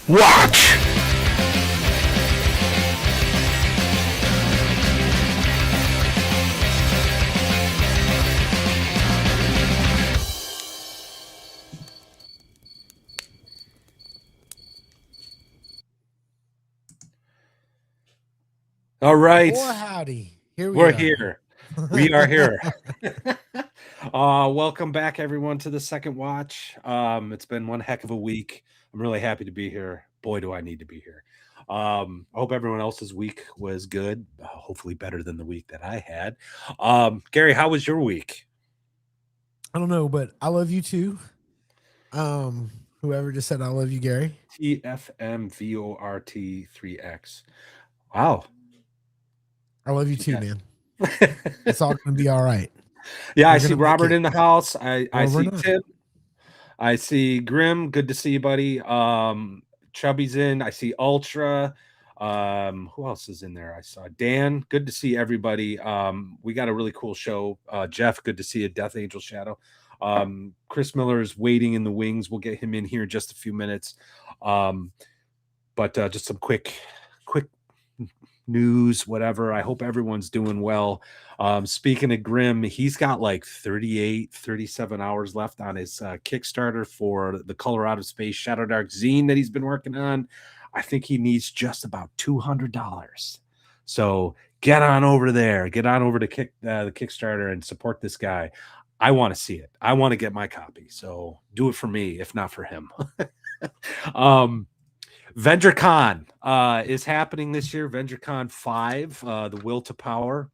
Watch! All right. Boy, howdy. Here we We're are. here. We are here. Welcome back, everyone, to the second watch. It's been one heck of a week. I'm really happy to be here. Boy, do I need to be here. I hope everyone else's week was good. Hopefully better than the week that I had. Gary, how was your week? I don't know, but I love you too. Whoever just said I love you, Gary. TFMVORT3X. Wow. I love you too, man. It's all going to be all right. Yeah, I see Robert in the house. I see not. Tim. I see Grim. Good to see you, buddy. Chubby's in. I see Ultra. Who else is in there? I saw Dan. Good to see everybody. We got a really cool show. Jeff, good to see you. Death Angel Shadow. Chris Miller is waiting in the wings. We'll get him in here in just a few minutes. But just some quick news, whatever. I hope everyone's doing well. Speaking of Grim, he's got like 37 hours left on his Kickstarter for the Color Out of Space Shadow Dark zine that he's been working on. I think he needs just about $200. So get on over there. Get on over to the Kickstarter and support this guy. I want to see it. I want to get my copy. So do it for me, if not for him. VentureCon is happening this year. VentureCon 5, the Will to Power,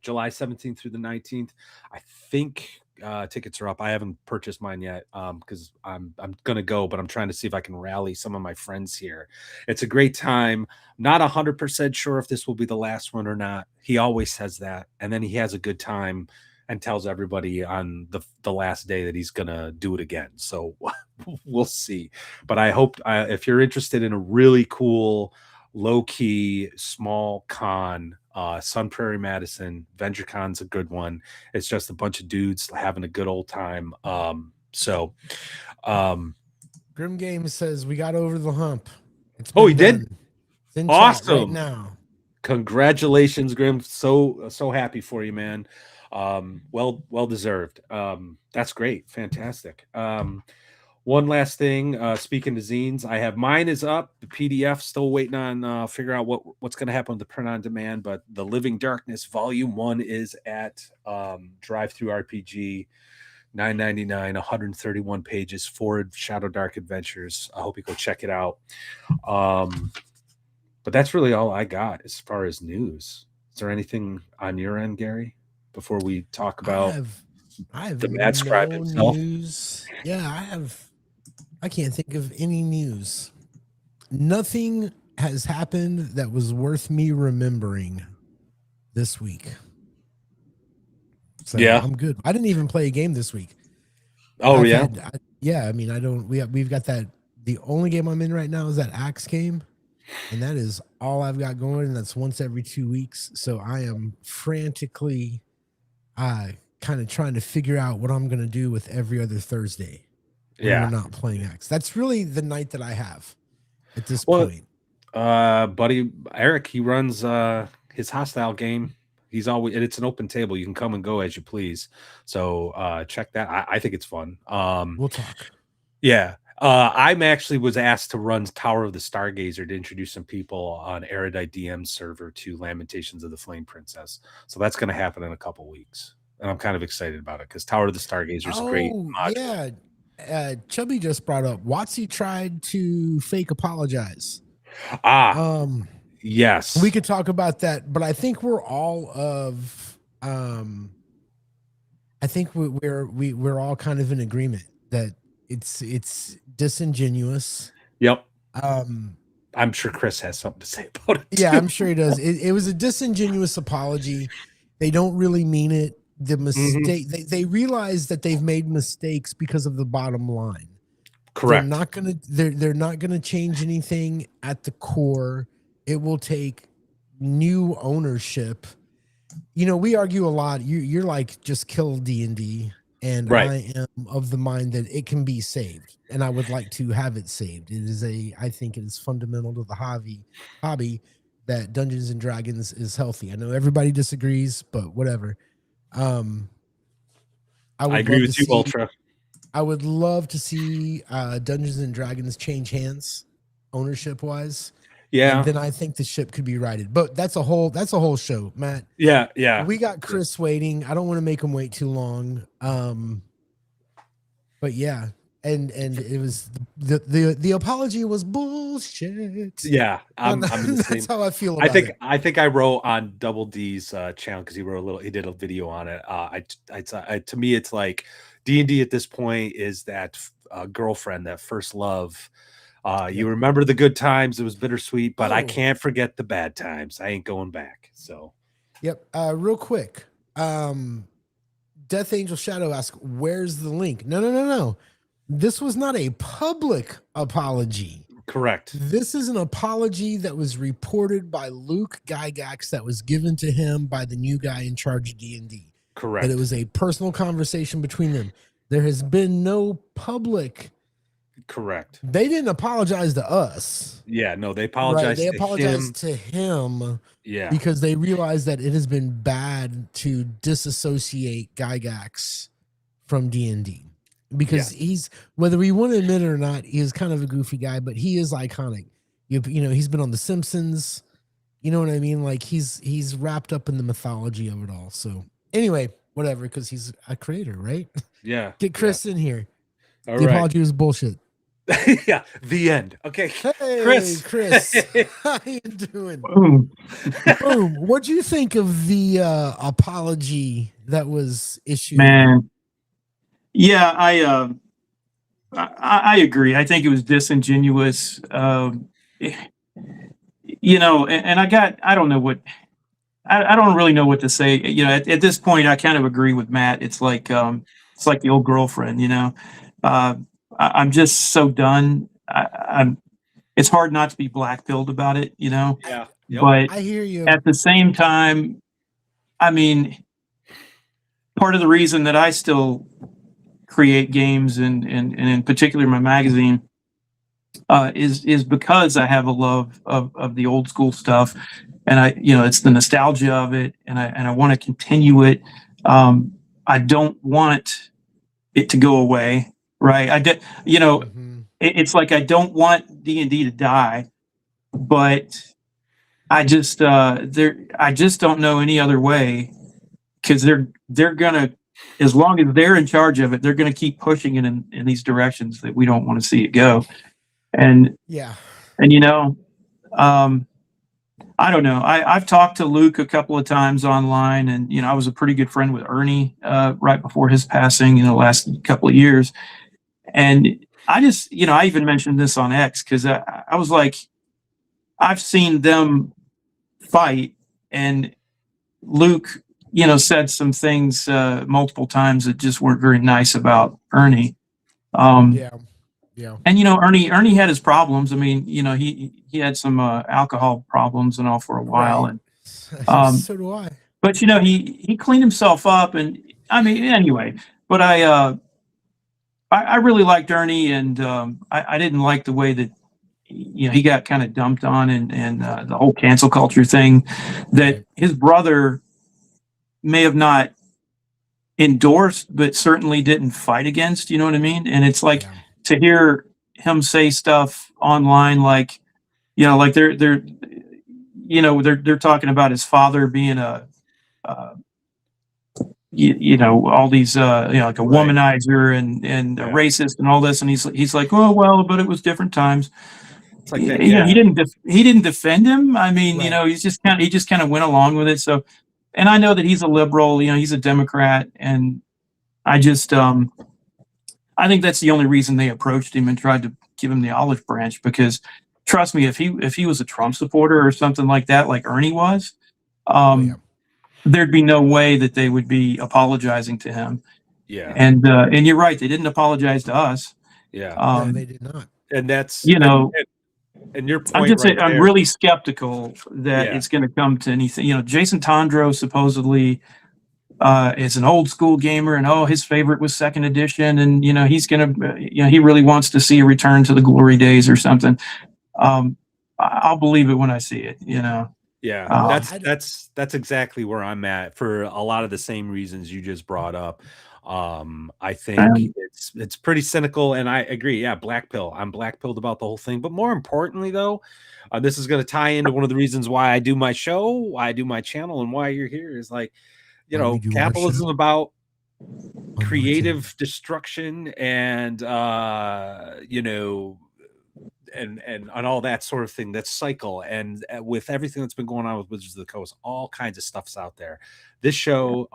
July 17th through the 19th. I think tickets are up. I haven't purchased mine yet because I'm going to go, but I'm trying to see if I can rally some of my friends here. It's a great time. Not 100% sure if this will be the last one or not. He always says that, and then he has a good time and tells everybody on the last day that he's going to do it again. So we'll see. But I hope if you're interested in a really cool, low-key, small con, Sun Prairie Madison, VentureCon's a good one. It's just a bunch of dudes having a good old time. Grim Games says we got over the hump. He did? It's in awesome. chat right now. Congratulations, Grim. So happy for you, man. Well deserved. That's great. Fantastic. One last thing, speaking to zines, I have mine is up. The PDF still waiting on figure out what's going to happen with the print on demand, but the Living Darkness Volume 1 is at Drivethru RPG, $9.99, 131 pages, 4 Shadow Dark adventures. I hope you go check it out. But that's really all I got as far as news. Is there anything on your end, Gary, before we talk about I have the Madscribe himself? News. Yeah, I can't think of any news. Nothing has happened that was worth me remembering this week. So yeah, I'm good. I didn't even play a game this week. Oh, I mean, I don't. We've got that. The only game I'm in right now is that Axe game, and that is all I've got going. And that's once every 2 weeks. So I am frantically, kind of trying to figure out what I'm going to do with every other Thursday. We're not playing Axe. That's really the night that I have at this point. Buddy Eric, he runs his hostile game. It's an open table. You can come and go as you please. So check that. I think it's fun. We'll talk. Yeah. I'm actually was asked to run Tower of the Stargazer to introduce some people on Erudite DM server to Lamentations of the Flame Princess. So that's going to happen in a couple weeks. And I'm kind of excited about it because Tower of the Stargazer is great. Yeah. Chubby just brought up Watsy tried to fake apologize. Yes, we could talk about that, but I think we're all of I think we're all kind of in agreement that it's disingenuous. Yep. I'm sure Chris has something to say about it. Yeah, I'm sure he does. It was a disingenuous apology. They don't really mean it. The mistake they realize that they've made mistakes because of the bottom line. Correct. They're not gonna change anything at the core. It will take new ownership. You know, we argue a lot. You're like, just kill D&D, and Right. I am of the mind that it can be saved, and I would like to have it saved. I think it is fundamental to the hobby that Dungeons and Dragons is healthy. I know everybody disagrees, but whatever. I I would agree love to with you, see. Ultra. I would love to see Dungeons and Dragons change hands, ownership wise, and Yeah. then I think the ship could be righted. But that's a whole show, Matt. Yeah. Yeah. We got Chris waiting. I don't want to make him wait too long. But yeah, and it was the apology was bullshit. Yeah. I'm in the That's same. how I feel about it. I think I wrote on Double D's channel because he did a video on it. To me, it's like D&D at this point is that girlfriend, that first love. You remember the good times; it was bittersweet, but I can't forget the bad times. I ain't going back. So, yep. Real quick, Death Angel Shadow asks, "Where's the link?" No. This was not a public apology. correct. This is an apology that was reported by Luke Gygax that was given to him by the new guy in charge of D&D. Correct. That it was a personal conversation between them. There has been no public. Correct. They didn't apologize to us. Yeah, no, they apologized. Right, they apologized to him. Yeah, because they realized that it has been bad to disassociate Gygax from D&D. Because he's, whether we want to admit it or not, he is kind of a goofy guy, but he is iconic. You know, he's been on The Simpsons. You know what I mean? Like he's wrapped up in the mythology of it all. So anyway, whatever, because he's a creator, right? Yeah. Get Chris in here. All the right. apology was bullshit. Yeah, the end. Okay, hey, Chris, how you doing? Boom. Boom. What do you think of the apology that was issued? Man, yeah, I agree. I think it was disingenuous. You know, and I don't know what, I don't really know what to say. You know, at this point, I kind of agree with Matt. It's like the old girlfriend. You know, I'm just so done. It's hard not to be black-pilled about it. You know. Yeah. Yep. But I hear you. At the same time, I mean, part of the reason that I still create games and in particular my magazine is because I have a love of the old school stuff, and it's the nostalgia of it, and I want to continue it. I don't want it to go away, right? It's like I don't want D&D to die, but I just don't know any other way, because they're gonna, as long as they're in charge of it, they're gonna keep pushing it in these directions that we don't want to see it go. And I don't know. I've talked to Luke a couple of times online, and I was a pretty good friend with Ernie right before his passing in the last couple of years. And I just, I even mentioned this on X because I was like, I've seen them fight, and Luke, said some things multiple times that just weren't very nice about Ernie. Yeah. And Ernie had his problems. I mean, he had some alcohol problems and all for a while, right. And so do I. But he cleaned himself up, and I mean, anyway. But I really liked Ernie, and I didn't like the way that he got kind of dumped on, and the whole cancel culture thing that his brother may have not endorsed, but certainly didn't fight against. You know what I mean? And it's like. Yeah. To hear him say stuff online, like they're talking about his father being all these like a womanizer and a racist and all this, and he's like, oh well, but it was different times. It's like that, he didn't defend him. I mean, right. He just kind of went along with it. So, and I know that he's a liberal, he's a Democrat, and I just I think that's the only reason they approached him and tried to give him the olive branch, because trust me, if he was a Trump supporter or something like that, like Ernie was, there'd be no way that they would be apologizing to him. Yeah. And you're right. They didn't apologize to us. Yeah. No, they did not. And that's, and your point, I'm just saying, I'm really skeptical that it's going to come to anything. Jason Tondro supposedly is an old school gamer, and his favorite was second edition, and he's gonna, he really wants to see a return to the glory days or something. I'll believe it when I see it. Yeah, that's exactly where I'm at for a lot of the same reasons you just brought up. I think it's pretty cynical, and I agree. Yeah, black pill. I'm black pilled about the whole thing. But more importantly, though, this is going to tie into one of the reasons why I do my show, why I do my channel, and why you're here is like, capitalism about creative destruction and and all that sort of thing, that cycle. And with everything that's been going on with Wizards of the Coast, all kinds of stuff's out there. This show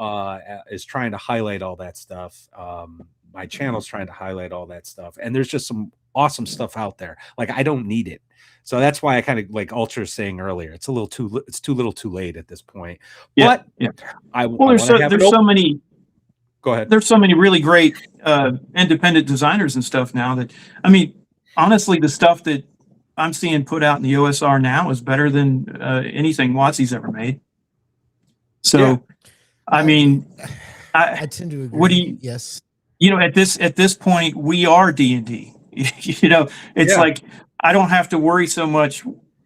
is trying to highlight all that stuff. My channel's trying to highlight all that stuff, and there's just some awesome stuff out there. Like, I don't need it, so that's why I kind of, like Ultra was saying earlier, it's too little too late at this point. But there's so many. Go ahead. There's so many really great independent designers and stuff now that, I mean, honestly, the stuff that I'm seeing put out in the OSR now is better than anything WotC's ever made. So, I mean, I tend to agree. What do you? Yes. At this point, we are D&D. It's like I don't have to worry so much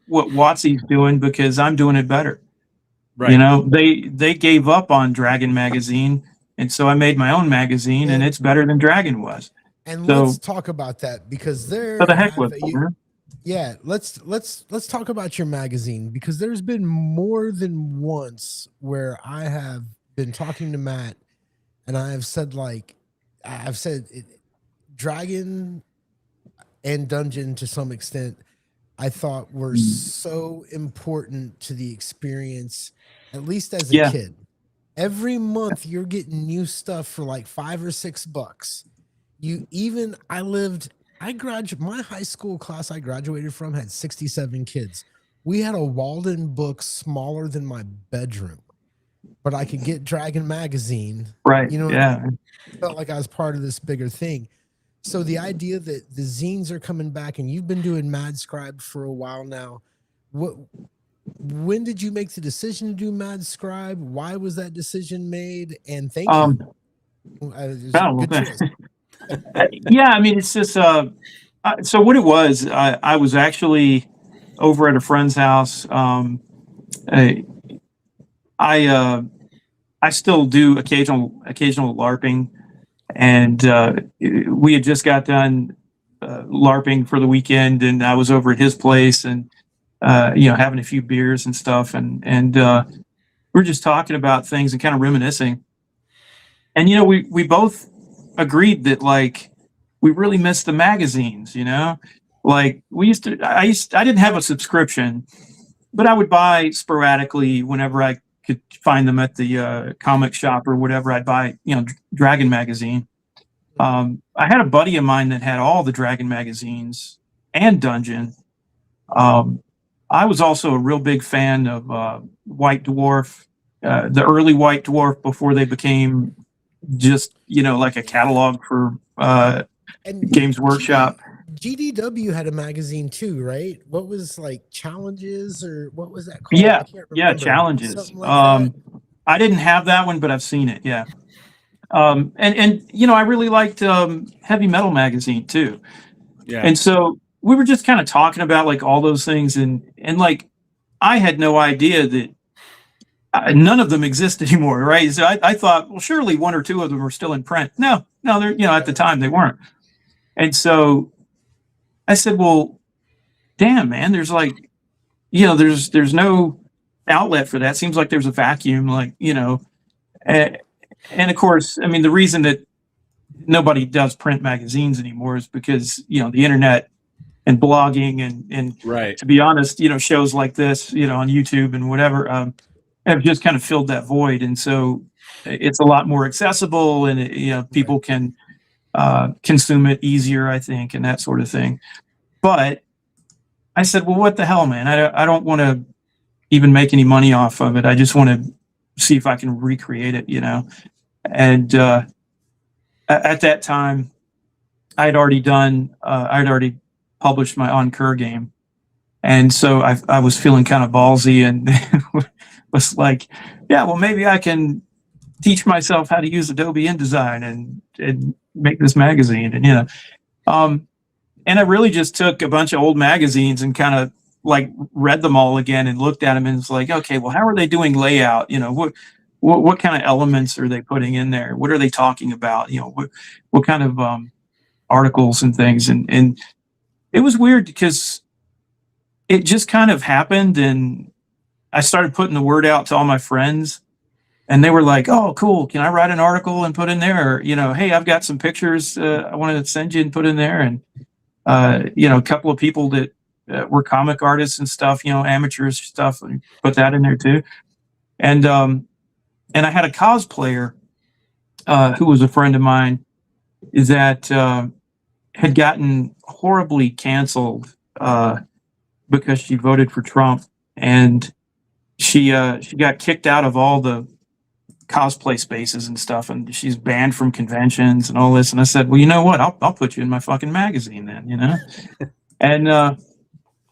what WotC's doing because I'm doing it better. Right. They gave up on Dragon magazine, and so I made my own magazine, and it's better than Dragon was. And let's talk about that, because there. For the heck with it. Yeah, let's talk about your magazine, because there's been more than once where I have been talking to Matt, and I've said Dragon and Dungeon to some extent, I thought were so important to the experience, at least as a kid. Every month you're getting new stuff for like $5 or $6. My high school class I graduated from had 67 kids. We had a Walden book smaller than my bedroom, but I could get Dragon magazine. Right. I felt like I was part of this bigger thing. So the idea that the zines are coming back, and you've been doing Madscribe for a while now, when did you make the decision to do Madscribe? Why was that decision made? And thank you. Good choice. Yeah, I mean, it's just so what it was. I was actually over at a friend's house. I still do occasional LARPing, and we had just got done LARPing for the weekend, and I was over at his place, and having a few beers and stuff, and we're just talking about things and kind of reminiscing, and we both agreed that, like, we really missed the magazines. Like, I didn't have a subscription, but I would buy sporadically whenever I could find them at the comic shop or whatever. I'd buy Dragon magazine. I had a buddy of mine that had all the Dragon magazines and Dungeon. I was also a real big fan of White Dwarf, the early White Dwarf, before they became just like a catalog for Games Workshop. GDW had a magazine too, right? What was, like, Challenges, or what was that called? Yeah, Challenges. Like I didn't have that one, but I've seen it. Yeah. And I really liked Heavy Metal magazine too. Yeah. And so we were just kind of talking about, like, all those things, and like, I had no idea that none of them exist anymore, right? So I thought, well, surely one or two of them are still in print. No, they're, at the time they weren't. And so I said, well, damn, man, there's like, there's no outlet for that. Seems like there's a vacuum, like, and of course, I mean, the reason that nobody does print magazines anymore is because, the internet and blogging and right. To be honest, shows like this, on YouTube and whatever, have just kind of filled that void. And so it's a lot more accessible, and people can consume it easier, I think, and that sort of thing. But I said, well, what the hell, man? I don't want to even make any money off of it. I just want to see if I can recreate it, And at that time, I'd already published my Ankur game, and so I was feeling kind of ballsy, and was like, yeah, well, maybe I can teach myself how to use Adobe InDesign and make this magazine. And, and I really just took a bunch of old magazines and kind of like read them all again and looked at them and it's like, okay, well, how are they doing layout? What kind of elements are they putting in there? What are they talking about? What kind of articles and things? And it was weird because it just kind of happened, and I started putting the word out to all my friends, and they were like, "Oh, cool! Can I write an article and put in there?" Or "Hey, I've got some pictures I wanted to send you and put in there." And a couple of people that were comic artists and stuff, amateurs stuff, and put that in there too. And I had a cosplayer who was a friend of mine that had gotten horribly canceled because she voted for Trump, and she got kicked out of all the cosplay spaces and stuff, and she's banned from conventions and all this. And I said, well, you know what? I'll put you in my fucking magazine then, and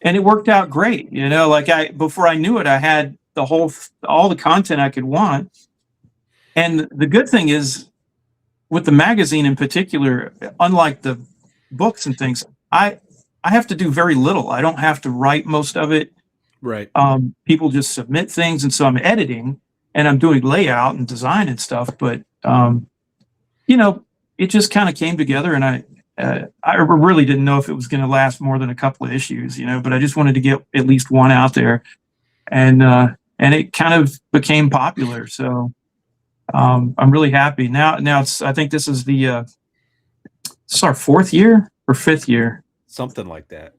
it worked out great. Like before I knew it, I had all the content I could want. And the good thing is, with the magazine in particular, unlike the books and things, I have to do very little. I don't have to write most of it. Right. People just submit things, and so I'm editing and I'm doing layout and design and stuff. But it just kind of came together, and I really didn't know if it was going to last more than a couple of issues, but I just wanted to get at least one out there, and it kind of became popular. So I'm really happy now. I think this is our 4th year or 5th year, something like that.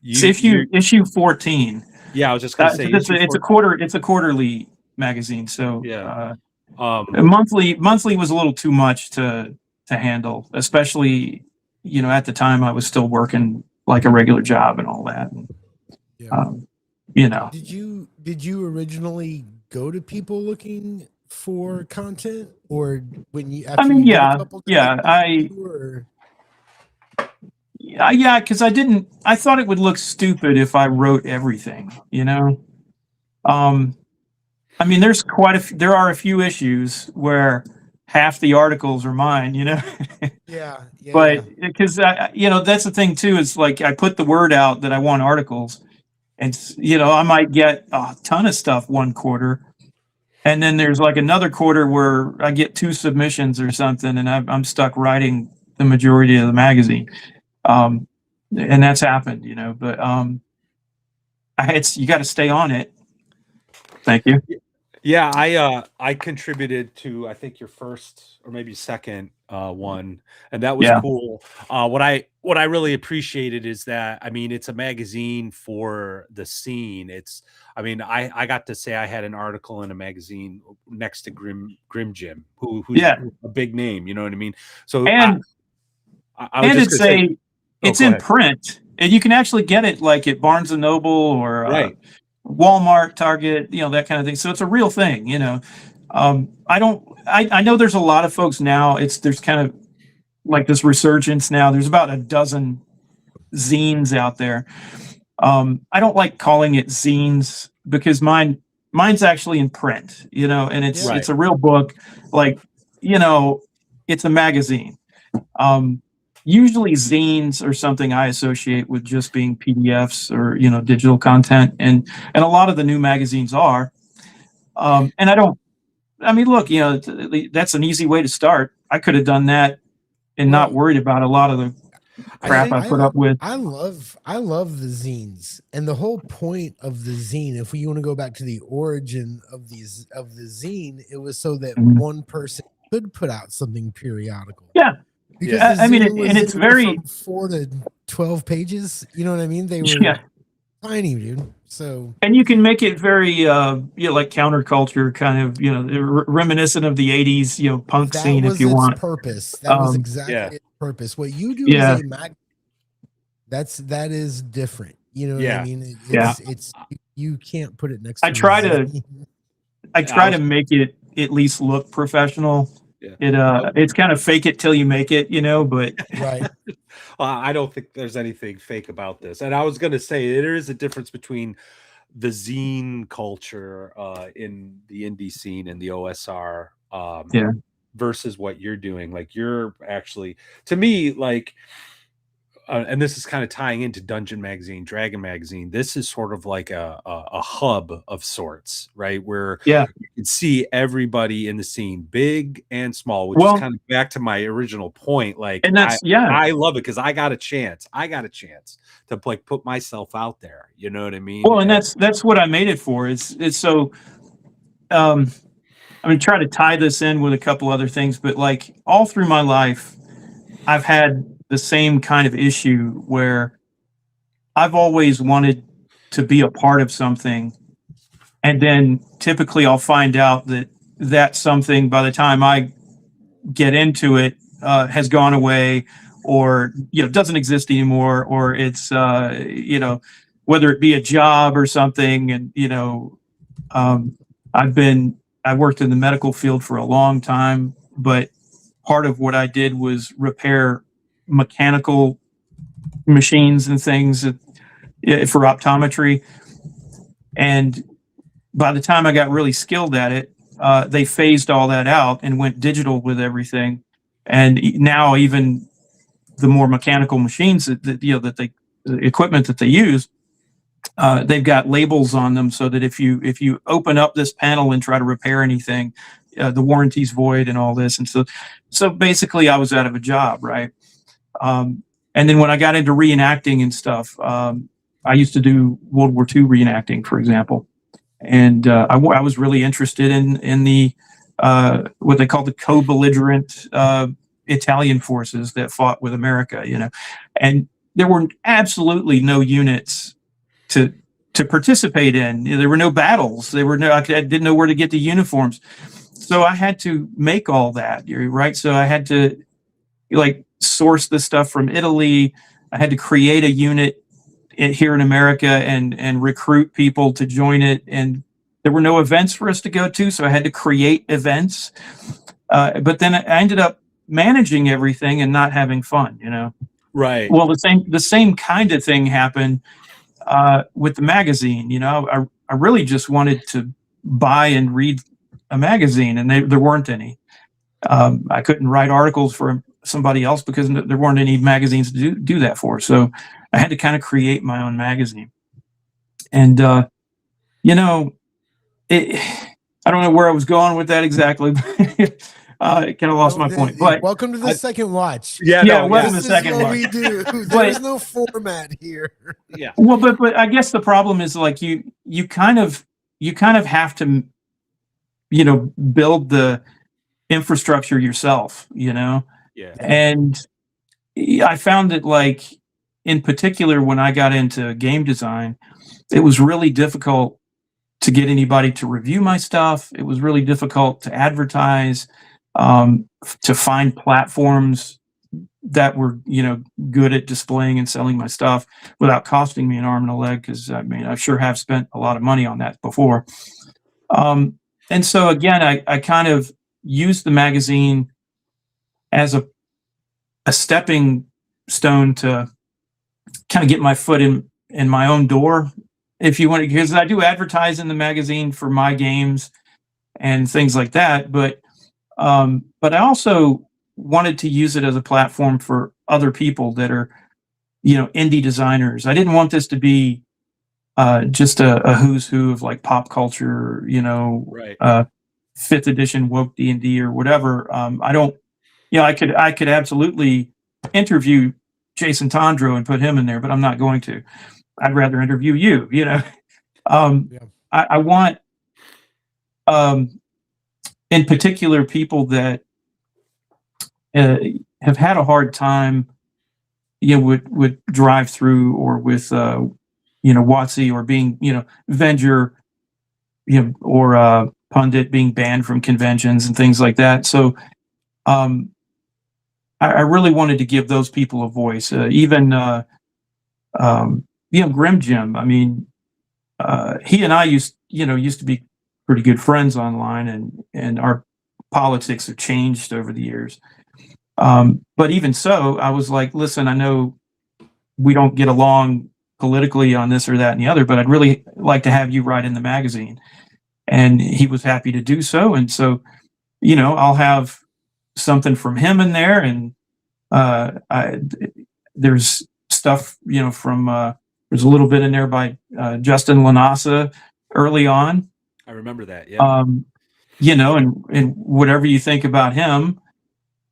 Issue 14. Yeah, I was just going to say it's a quarterly magazine. So yeah, monthly was a little too much to handle, especially at the time I was still working like a regular job and all that. And, yeah. Did you originally go to people looking for content, or when you? Yeah, because I thought it would look stupid if I wrote everything, there are a few issues where half the articles are mine, Yeah. But because that's the thing too, is like I put the word out that I want articles, and I might get a ton of stuff one quarter, and then there's like another quarter where I get 2 submissions or something, and I'm stuck writing the majority of the magazine. And that's happened, but you got to stay on it. Thank you. Yeah, I contributed to, I think, your first or maybe second one, and that was cool. What I really appreciated is that, it's a magazine for the scene. I got to say I had an article in a magazine next to Grim Jim, who's a big name. You know what I mean? So it's in print, and you can actually get it like at Barnes and Noble or Walmart, Target, that kind of thing. So it's a real thing, I know there's a lot of folks now. There's kind of like this resurgence now. There's about a dozen zines out there. I don't like calling it zines because mine's actually in print, and it's a real book. Like, it's a magazine. Usually zines are something I associate with just being PDFs or, digital content. And a lot of the new magazines are. And look, that's an easy way to start. I could have done that and not worried about a lot of the crap I put up with. I love the zines, and the whole point of the zine, if you want to go back to the origin of the zine, it was so that one person could put out something periodical. Yeah. Because it's very 4 to 12 pages. You know what I mean? They were tiny, dude. So, and you can make it very, like counterculture kind of, reminiscent of the '80s, punk scene if you want. Purpose. That was exactly its purpose. What you do is a mag. That is different. You know what I mean? It's you can't put it next. I try to make it at least look professional. Yeah. It's kind of fake it till you make it, but right. I don't think there's anything fake about this. And I was going to say there is a difference between the zine culture in the indie scene and the OSR Yeah. versus what you're doing. Like you're actually, to me, like, and this is kind of tying into Dungeon Magazine, Dragon Magazine. This is sort of like a hub of sorts, right? Where Yeah. you can see everybody in the scene, big and small, which Well, is kind of back to my original point. Like, and that's, yeah. I love it because I got a chance. I got a chance to like put myself out there. You know what I mean? Well, and that's what I made it for. It's so. I'm gonna try to tie this in with a couple other things, but like all through my life, I've had the same kind of issue where I've always wanted to be a part of something, and then typically I'll find out that something, by the time I get into it, has gone away, or doesn't exist anymore, or it's whether it be a job or something. And I worked in the medical field for a long time, but part of what I did was repair mechanical machines and things for optometry. And by the time I got really skilled at it, they phased all that out and went digital with everything. And now even the more mechanical machines the equipment that they use, they've got labels on them so that if you open up this panel and try to repair anything, the warranty's void and all this. And so basically I was out of a job, right? And then when I got into reenacting and stuff, I used to do World War II reenacting, for example. And I was really interested in the what they call the co-belligerent Italian forces that fought with America, and there were absolutely no units to participate in. There were no battles. I didn't know where to get the uniforms. So I had to make all that, right? So I had to source the stuff from Italy. I had to create a unit here in America and recruit people to join it. And there were no events for us to go to, so I had to create events. But then I ended up managing everything and not having fun, Right. Well, the same kind of thing happened with the magazine. I really just wanted to buy and read a magazine, and there weren't any. I couldn't write articles for somebody else because there weren't any magazines to do that for. So I had to kind of create my own magazine. And I don't know where I was going with that exactly. I kind of lost my point. But welcome to the second watch. Yeah, welcome to the second watch. We do. There's no format here. Yeah. Well, but I guess the problem is like you kind of have to build the infrastructure yourself, Yeah. And I found that, like, in particular, when I got into game design, it was really difficult to get anybody to review my stuff. It was really difficult to advertise, to find platforms that were, good at displaying and selling my stuff without costing me an arm and a leg. Because I sure have spent a lot of money on that before. And so again, I kind of used the magazine as a stepping stone to kind of get my foot in my own door, if you want to, because I do advertise in the magazine for my games and things like that. But I also wanted to use it as a platform for other people that are, indie designers. I didn't want this to be just a who's who of like pop culture, Right. 5th edition woke D&D or whatever. I could absolutely interview Jason Tondro and put him in there, but I'm not going to. I'd rather interview you, I want, in particular, people that have had a hard time, with Drivethru or with, WotC, or being, Venger, or Pundit being banned from conventions and things like that. So I really wanted to give those people a voice. Even Grim Jim. I mean, he and I used to be pretty good friends online, and our politics have changed over the years. But even so, I was like, listen, I know we don't get along politically on this or that and the other, but I'd really like to have you write in the magazine. And he was happy to do so. And so, I'll have something from him in there. And there's stuff, from there's a little bit in there by Justin Lanasa early on. I remember that. Yeah. And whatever you think about him,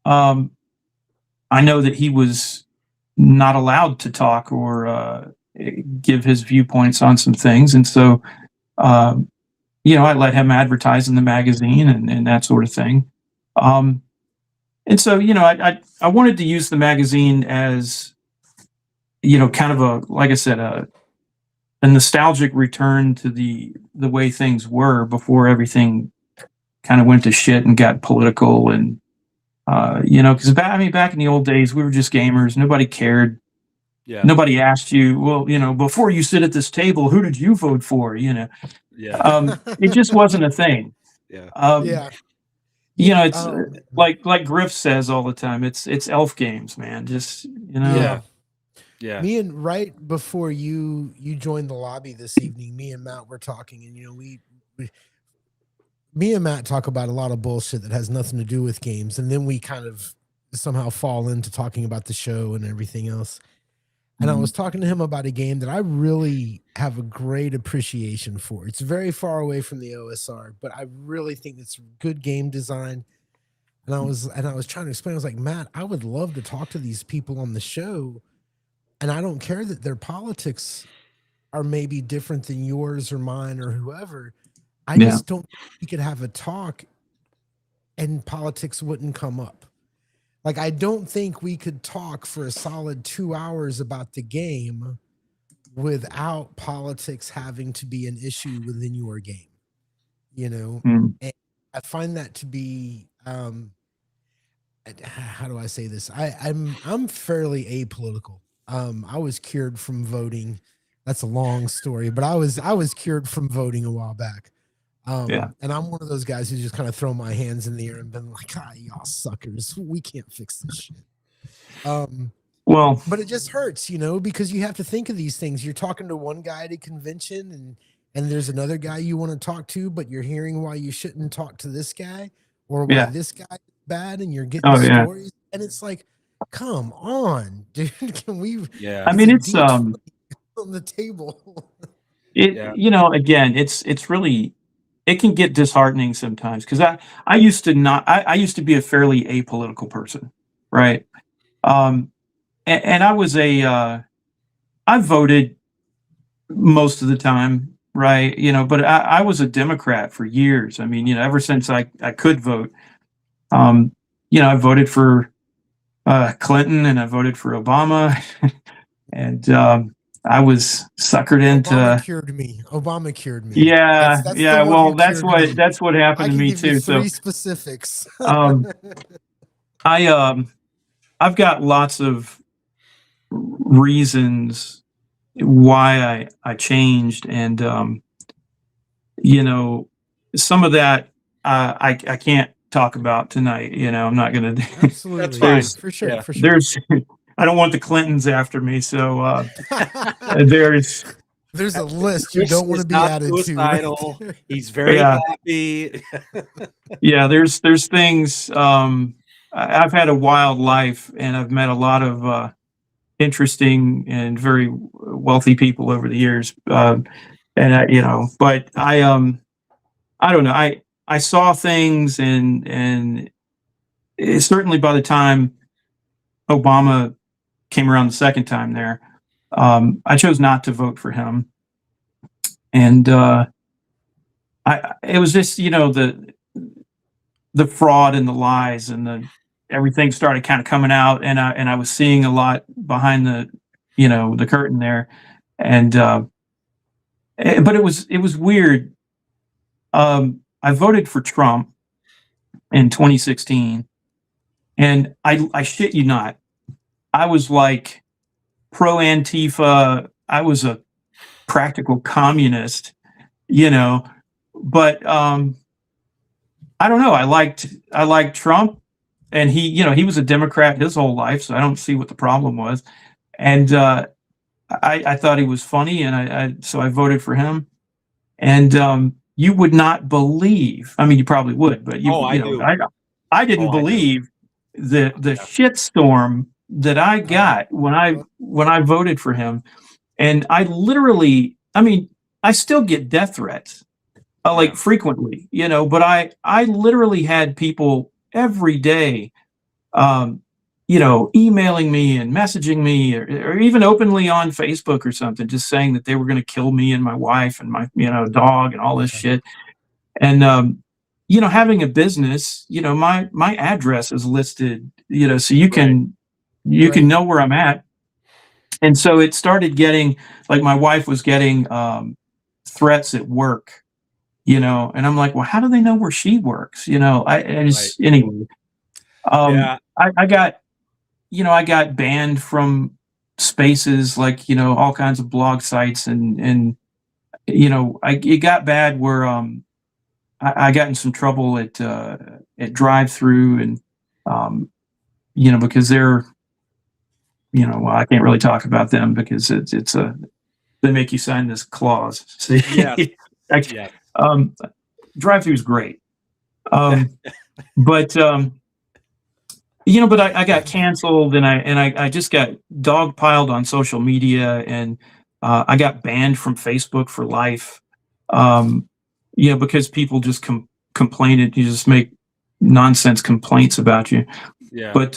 I know that he was not allowed to talk or give his viewpoints on some things. And so, I let him advertise in the magazine and that sort of thing. And so, I wanted to use the magazine as, kind of like I said, a nostalgic return to the way things were before everything kind of went to shit and got political. And, because back in the old days, we were just gamers. Nobody cared. Yeah. Nobody asked you, well, before you sit at this table, who did you vote for? Yeah. It just wasn't a thing. Yeah. It's like Griff says all the time. It's elf games, man. Just Yeah. Me and right before you joined the lobby this evening, me and Matt were talking, and me and Matt talk about a lot of bullshit that has nothing to do with games, and then we kind of somehow fall into talking about the show and everything else. And I was talking to him about a game that I really have a great appreciation for. It's very far away from the OSR, but I really think it's good game design. And I was trying to explain, I was like, Matt, I would love to talk to these people on the show. And I don't care that their politics are maybe different than yours or mine or whoever. I just don't think we could have a talk and politics wouldn't come up. Like, I don't think we could talk for a solid 2 hours about the game without politics having to be an issue within your game, And I find that to be, how do I say this? I'm fairly apolitical. I was cured from voting. That's a long story, but I was cured from voting a while back. And I'm one of those guys who just kind of throw my hands in the air and been like, y'all suckers, we can't fix this shit. But it just hurts, because you have to think of these things. You're talking to one guy at a convention and there's another guy you want to talk to, but you're hearing why you shouldn't talk to this guy or why this guy is bad, and you're getting stories. And it's like, come on, dude. Can we? Yeah. I mean, it's on the table. Again, it's really, it can get disheartening sometimes, because I used to be a fairly apolitical person, right? And I was I voted most of the time, right? But I was a Democrat for years. I mean, ever since I could vote, I voted for Clinton and I voted for Obama, and I was suckered into. Obama cured me. Yeah, well, that's what happened to me too. So specifics. I've got lots of reasons why I changed, and some of that I can't talk about tonight. I'm not going to. Absolutely, that's fine. For sure. Yeah, for sure. I don't want the Clintons after me, so there's a list you don't want to be added to. He's very happy. There's things. I've had a wild life, and I've met a lot of interesting and very wealthy people over the years. But I don't know. I saw things, and certainly by the time Obama came around the second time there, I chose not to vote for him. And it was just, the fraud and the lies and everything started kind of coming out, and I was seeing a lot behind the curtain there. And but it was weird. I voted for Trump in 2016, and I shit you not, I was like pro Antifa. I was a practical communist, but I don't know. I liked Trump, and he was a Democrat his whole life, so I don't see what the problem was. And I thought he was funny, and so I voted for him. And you would not believe. I mean, you probably would, but I didn't believe the shitstorm that I got when I voted for him. And I literally, I mean, I still get death threats, like frequently, but I literally had people every day, emailing me and messaging me, or even openly on Facebook or something, just saying that they were going to kill me and my wife and my, dog and all this shit. And, having a business, my address is listed, so you can know where I'm at. And so it started getting, like, my wife was getting threats at work, and I'm like, well, how do they know where she works? I just, anyway, I got, I got banned from spaces like, all kinds of blog sites, and it got bad where I got in some trouble at Drivethru, and because they're, well, I can't really talk about them because it's they make you sign this clause. See, Drivethru is great, but but I got canceled, and I just got dogpiled on social media, and I got banned from Facebook for life. Because people just complain, you just make nonsense complaints about you. Yeah. But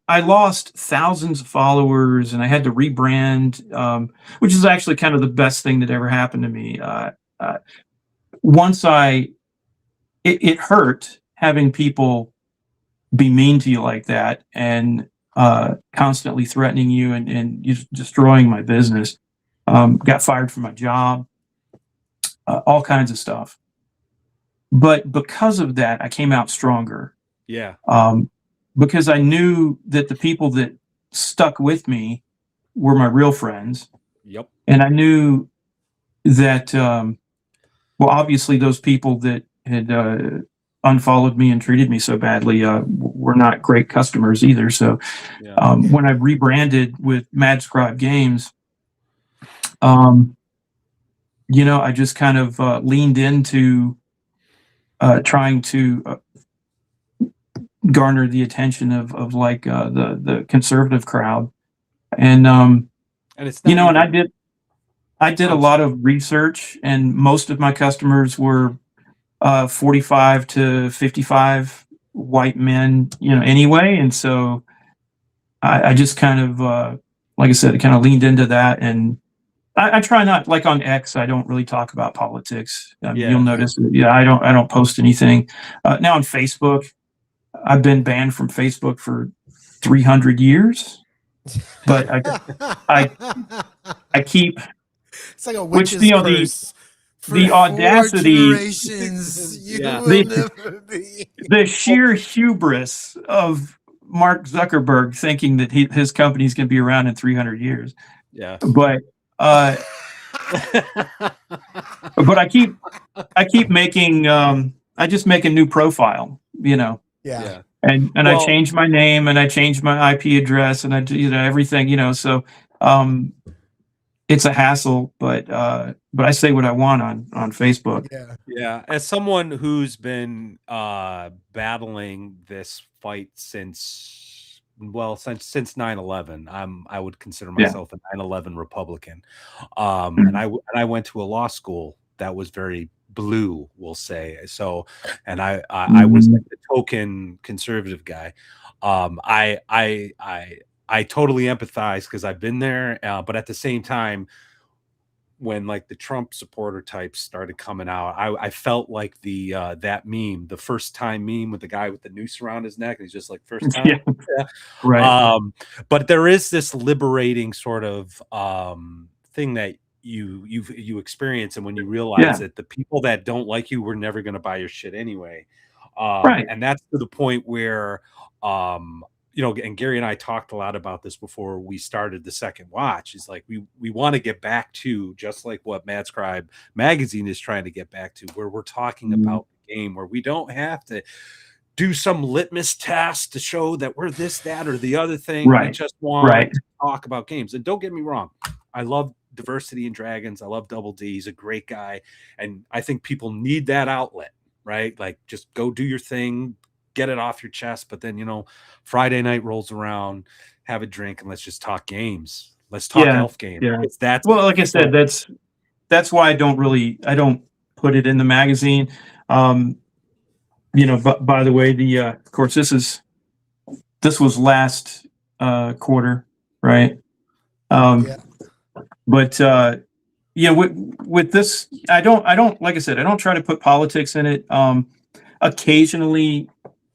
I lost thousands of followers, and I had to rebrand, which is actually kind of the best thing that ever happened to me. Once it hurt having people be mean to you like that, and constantly threatening you, and destroying my business. Got fired from my job, all kinds of stuff. But because of that, I came out stronger. Yeah. Because I knew that the people that stuck with me were my real friends. Yep. And I knew that, obviously those people that had unfollowed me and treated me so badly were not great customers either. So when I rebranded with Madscribe Games, I just kind of leaned into trying to garner the attention of like the conservative crowd, and it's and I did a lot of research, and most of my customers were 45 to 55 white men, anyway, and so I just kind of like I said, kind of leaned into that. And I try not, like on X, I don't really talk about politics. You'll notice that, I don't post anything. Now on Facebook, I've been banned from Facebook for 300 years, but I keep, it's like a witch's curse. The audacity, the sheer hubris of Mark Zuckerberg thinking that his company's going to be around in 300 years. Yeah. But but I keep making I just make a new profile, Yeah. And I changed my name, and I changed my IP address, and I everything, so it's a hassle, but I say what I want on Facebook. Yeah. As someone who's been battling this fight since 9/11, I would consider myself a 9/11 Republican. And I went to a law school that was very blue, we'll say. So, and I was like the token conservative guy. I totally empathize because I've been there, but at the same time, when like the Trump supporter types started coming out, I felt like the that meme, the first time meme with the guy with the noose around his neck, and he's just like, first time. Right. But there is this liberating sort of thing that you experience, and when you realize that the people that don't like you were never going to buy your shit anyway. Right. And that's to the point where and Gary and I talked a lot about this before we started the second watch. Is like we want to get back to just like what Madscribe magazine is trying to get back to, where we're talking about the game, where we don't have to do some litmus test to show that we're this, that, or the other thing. Right. We just want Right. to talk about games. And don't get me wrong, I love Diversity in Dragons. I love Double D. He's a great guy. And I think people need that outlet, right? Like, just go do your thing, get it off your chest. But then, Friday night rolls around, have a drink, and let's just talk games. Let's talk elf games. Yeah. That's Well, like I said, that's why I don't put it in the magazine. But by the way, of course, this was last quarter, right? But with this, I don't like I said, I don't try to put politics in it. Occasionally,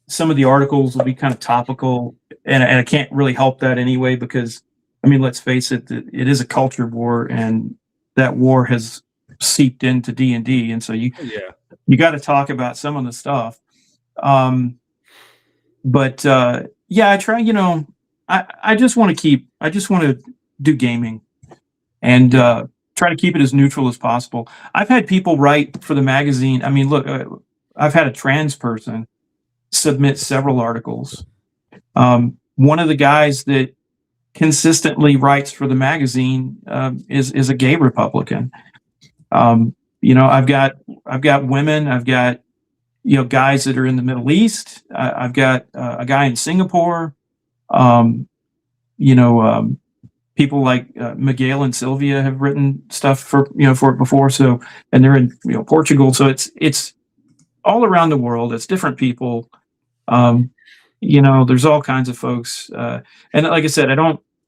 some of the articles will be kind of topical, and I can't really help that anyway, because I mean, let's face it, it is a culture war, and that war has seeped into D&D, and so you got to talk about some of the stuff. But I try. I just want to do gaming, and try to keep it as neutral as possible. I've had people write for the magazine. I mean, look, I've had a trans person submit several articles. One of the guys that consistently writes for the magazine is a gay Republican. I've got women. I've got guys that are in the Middle East. I've got a guy in Singapore. People like Miguel and Sylvia have written stuff for it before. So, and they're in Portugal. So it's all around the world. It's different people. There's all kinds of folks. And like I said,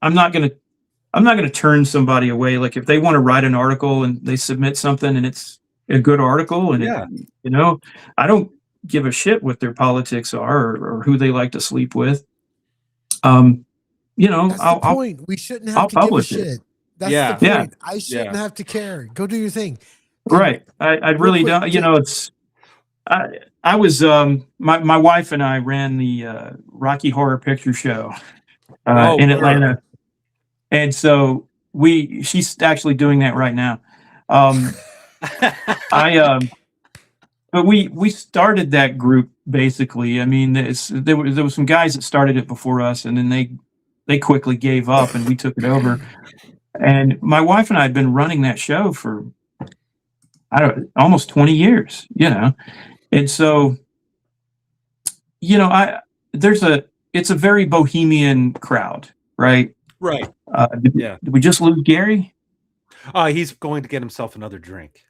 I'm not gonna turn somebody away. Like, if they want to write an article and they submit something and it's a good article, and I don't give a shit what their politics are or who they like to sleep with. That's the point. We shouldn't have to give a shit. That's the point. I shouldn't have to care. Go do your thing. Right. I really don't. It's. I was my wife and I ran the Rocky Horror Picture Show in Atlanta, and so she's actually doing that right now. But we started that group basically. I mean, there was some guys that started it before us, and then they quickly gave up, and we took it over. And my wife and I had been running that show for almost 20 years, and so it's a very bohemian crowd, right? Right. Did we just lose Gary? He's going to get himself another drink.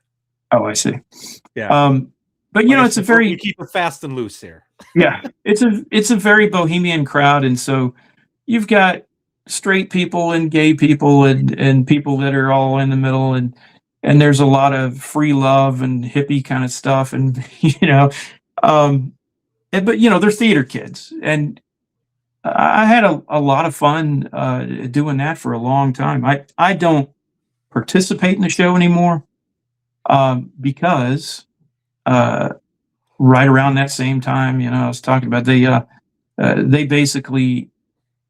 Oh, I see. Yeah. But it's a very, we keep it fast and loose here. Yeah, it's a very bohemian crowd, and so you've got straight people and gay people and people that are all in the middle, and there's a lot of free love and hippie kind of stuff, and but they're theater kids, and I had a lot of fun doing that for a long time. I don't participate in the show anymore because right around that same time, I was talking about they basically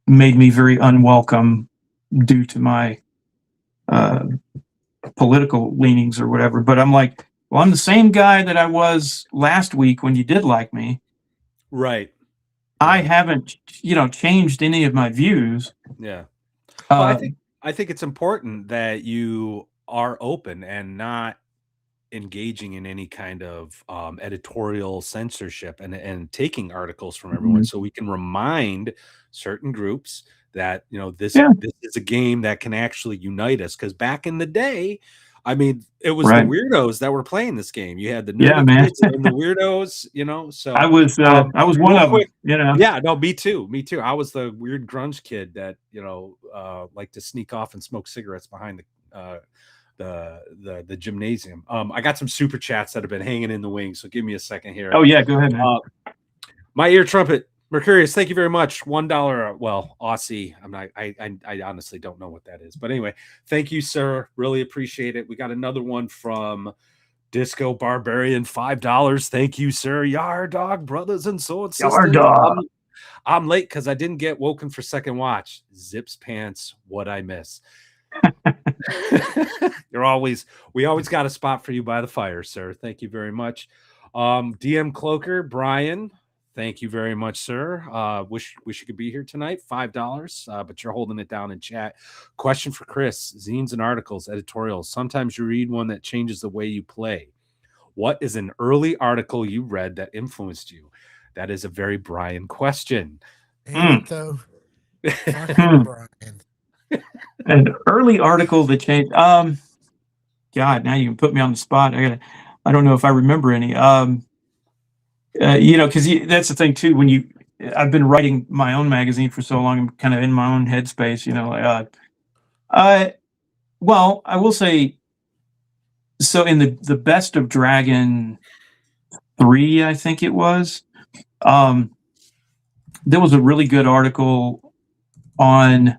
made me very unwelcome due to my political leanings or whatever. But I'm like, well, I'm the same guy that I was last week when you did like me. Right. I haven't, changed any of my views. Yeah. Well, I think it's important that you are open and not engaging in any kind of editorial censorship and taking articles from everyone, so we can remind certain groups that this is a game that can actually unite us. Because back in the day, I mean, it was the weirdos that were playing this game. You had the kids and the weirdos, So I was one of them. Yeah, no, me too. I was the weird grunge kid that liked to sneak off and smoke cigarettes behind the gymnasium. I got some super chats that have been hanging in the wings, so give me a second here. Oh yeah, go ahead, man. My ear trumpet, Mercurius, thank you very much. $1, well, Aussie. I honestly don't know what that is, but anyway, thank you, sir. Really appreciate it. We got another one from Disco Barbarian, $5. Thank you, sir. Yar dog, brothers and sword sisters. Yar dog. I'm late because I didn't get woken for second watch. Zips pants, what I miss. We always got a spot for you by the fire, sir. Thank you very much. DM Cloaker, Brian, Thank you very much, sir. Wish you could be here tonight. $5, but you're holding it down in chat. Question for Chris: zines and articles, editorials. Sometimes you read one that changes the way you play. What is an early article you read that influenced you? That is a very Brian question. Ain't it though? Fucking Brian. An early article that changed. God, now you can put me on the spot. I don't know if I remember any. Because that's the thing too. I've been writing my own magazine for so long, I'm kind of in my own headspace. Well, I will say. So in the Best of Dragon 3, I think it was. There was a really good article on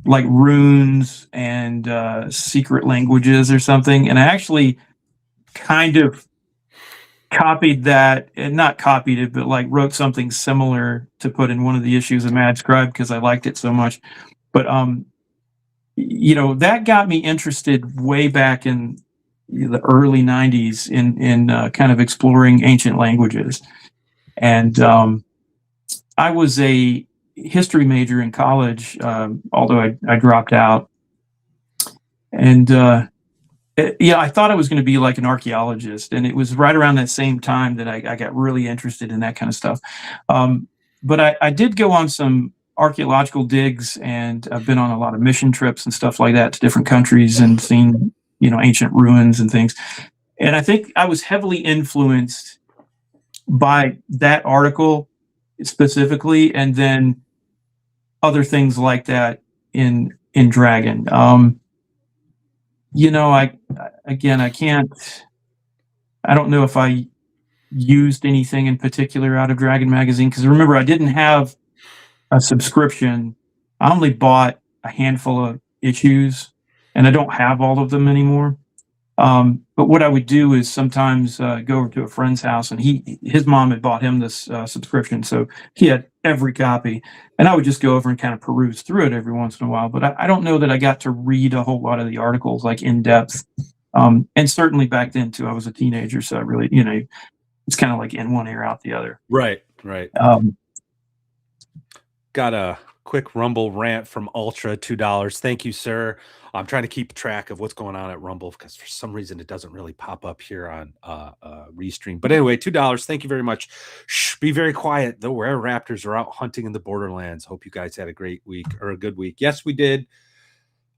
like runes and secret languages or something, and I actually kind of copied that, and not copied it, but like wrote something similar to put in one of the issues of Madscribe because I liked it so much. But that got me interested way back in the early 90s in kind of exploring ancient languages. And I was a history major in college, although I dropped out. And I thought I was going to be like an archaeologist, and it was right around that same time that I got really interested in that kind of stuff. But I did go on some archaeological digs, and I've been on a lot of mission trips and stuff like that to different countries and seen, ancient ruins and things. And I think I was heavily influenced by that article specifically, and then other things like that in Dragon. I don't know if I used anything in particular out of Dragon magazine, because remember, I didn't have a subscription. I only bought a handful of issues, and I don't have all of them anymore. But what I would do is sometimes go over to a friend's house, and his mom had bought him this subscription, so he had every copy, and I would just go over and kind of peruse through it every once in a while. But I don't know that I got to read a whole lot of the articles like in depth. And certainly back then too, I was a teenager, so I really, it's kind of like in one ear out the other. Right. Got a quick Rumble rant from Ultra, $2. Thank you, sir. I'm trying to keep track of what's going on at Rumble because for some reason it doesn't really pop up here on Restream. But anyway, $2. Thank you very much. Shh, be very quiet. The Rare Raptors are out hunting in the Borderlands. Hope you guys had a great week or a good week. Yes, we did.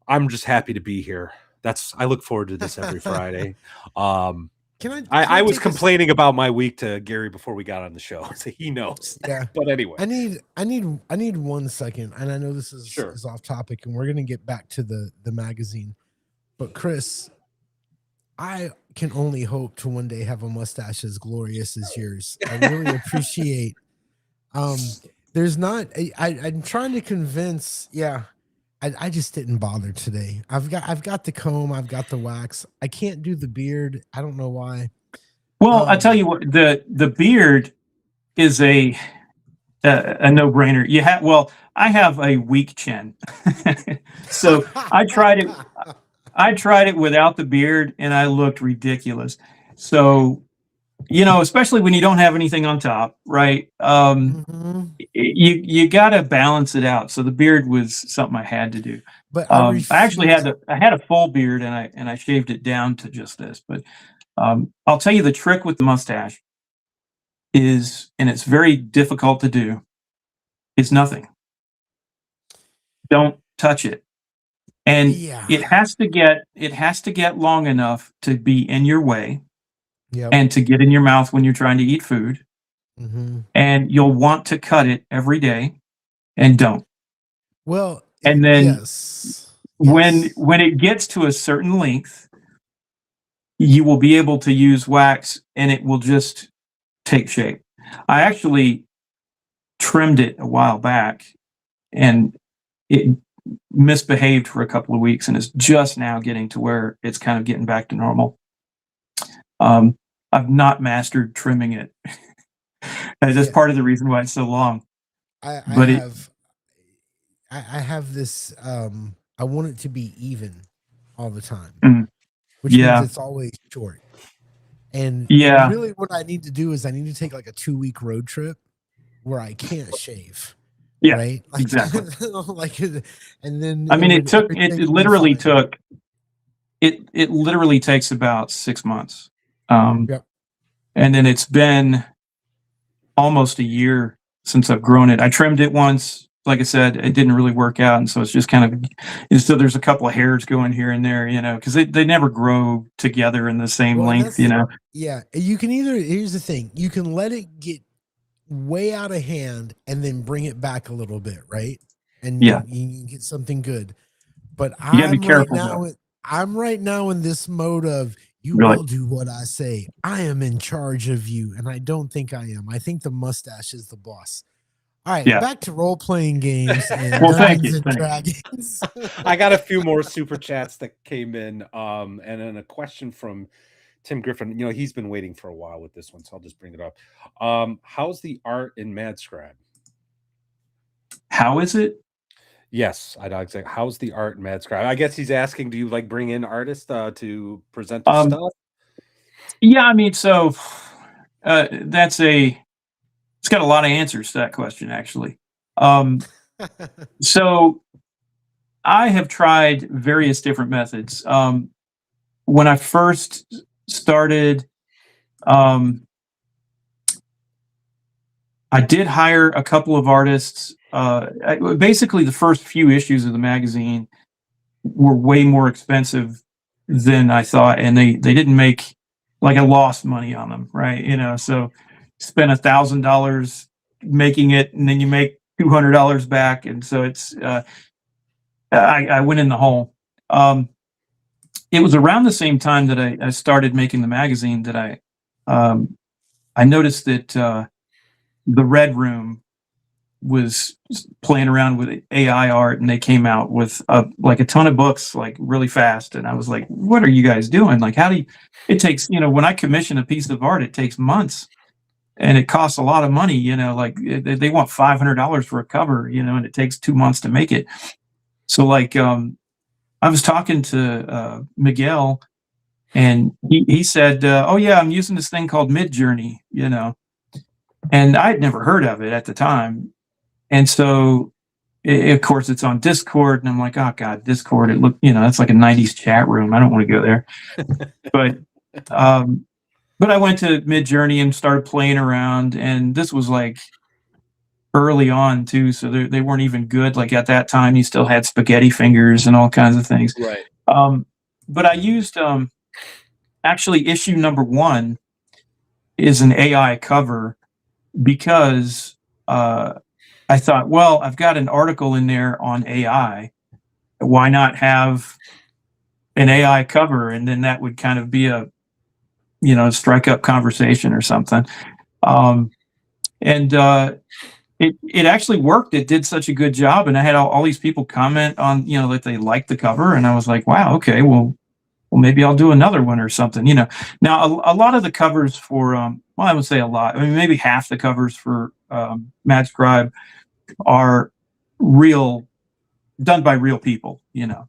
I'm just happy to be here. I look forward to this every Friday. I was complaining about my week to Gary before we got on the show, so he knows. Yeah, but anyway, I need 1 second, and I know this is off topic, and we're gonna get back to the magazine. But Chris, I can only hope to one day have a mustache as glorious as yours. I really appreciate. There's not. I'm trying to convince. Yeah. I just didn't bother today. I've got the comb, I've got the wax. I can't do the beard. I don't know why. Well, I tell you what, the beard is a no-brainer. I have a weak chin, so I tried it. I tried it without the beard, and I looked ridiculous. So, especially when you don't have anything on top, right? You got to balance it out. So the beard was something I had to do. But I actually had a full beard, and I shaved it down to just this. But I'll tell you, the trick with the mustache is, and it's very difficult to do, is nothing. Don't touch it. And it has to get long enough to be in your way. Yep. And to get in your mouth when you're trying to eat food. Mm-hmm. And you'll want to cut it every day, and don't. Well, and then when it gets to a certain length, you will be able to use wax, and it will just take shape. I actually trimmed it a while back, and it misbehaved for a couple of weeks, and it's just now getting to where it's kind of getting back to normal. I've not mastered trimming it. That's part of the reason why it's so long. I have this. I want it to be even all the time, which means it's always short. And Yeah. really what I need to do is I need to take like a 2-week road trip where I can't shave. Yeah, Right. Like, exactly. like, and then I mean, everything it would be literally fine. took, it literally takes about 6 months. Yep. And then it's been almost a year since I've grown it. I trimmed it once. Like I said, it didn't really work out. And so it's just kind of, and so there's a couple of hairs going here and there, you know, because they never grow together in the same Well, and length, you know. yeah, you can either, here's the thing, you can let it get way out of hand and then bring it back a little bit, right? And Yeah. you can get something good. But You gotta be I'm careful, right now in this mode of you Really? will do what I say. I am in charge of you, and I don't think I am. I think the mustache is the boss. All right, Yeah. back to role-playing games and Well, thank Dungeons you, and thank you. Dragons. I got a few more super chats that came in, and then a question from Tim Griffin. You know, he's been waiting for a while with this one, so I'll just bring it up. How's the art in Madscribe? How is it? Yes, I know exactly. How's the art in Madscribe? I guess he's asking, do you like bring in artists to present the stuff? Yeah, I mean, so it's got a lot of answers to that question, actually. So I have tried various different methods. When I first started, I did hire a couple of artists. Basically, the first few issues of the magazine were way more expensive than I thought, and they didn't make, like, I lost money on them, right? You know, so spent $1,000 making it, and then you make $200 back, and so it's I went in the hole. It was around the same time that I started making the magazine that I noticed that the Red Room was playing around with AI art, and they came out with like a ton of books, like, really fast. And I was like, what are you guys doing? Like, how do you, it takes, you know, when I commission a piece of art, it takes months and it costs a lot of money, you know, like they want $500 for a cover, you know, and it takes 2 months to make it. So, like, I was talking to Miguel, and he said, oh yeah, I'm using this thing called Midjourney, you know, and I'd never heard of it at the time. And so, of course, it's on Discord, and I'm like, oh God, Discord. It looked, you know, it's like a 90s chat room. I don't want to go there. But I went to Midjourney and started playing around, and this was like early on too, so they weren't even good. Like, at that time, you still had spaghetti fingers and all kinds of things. Right. But I used actually issue number 1 is an AI cover because I thought, well, I've got an article in there on AI. Why not have an AI cover? And then that would kind of be a, you know, strike up conversation or something. It actually worked. It did such a good job. And I had all these people comment on, you know, that they liked the cover. And I was like, wow, okay, well, maybe I'll do another one or something, you know. Now, a lot of the covers for, well, I would say a lot. I mean, maybe half the covers for Madscribe are done by real people, you know.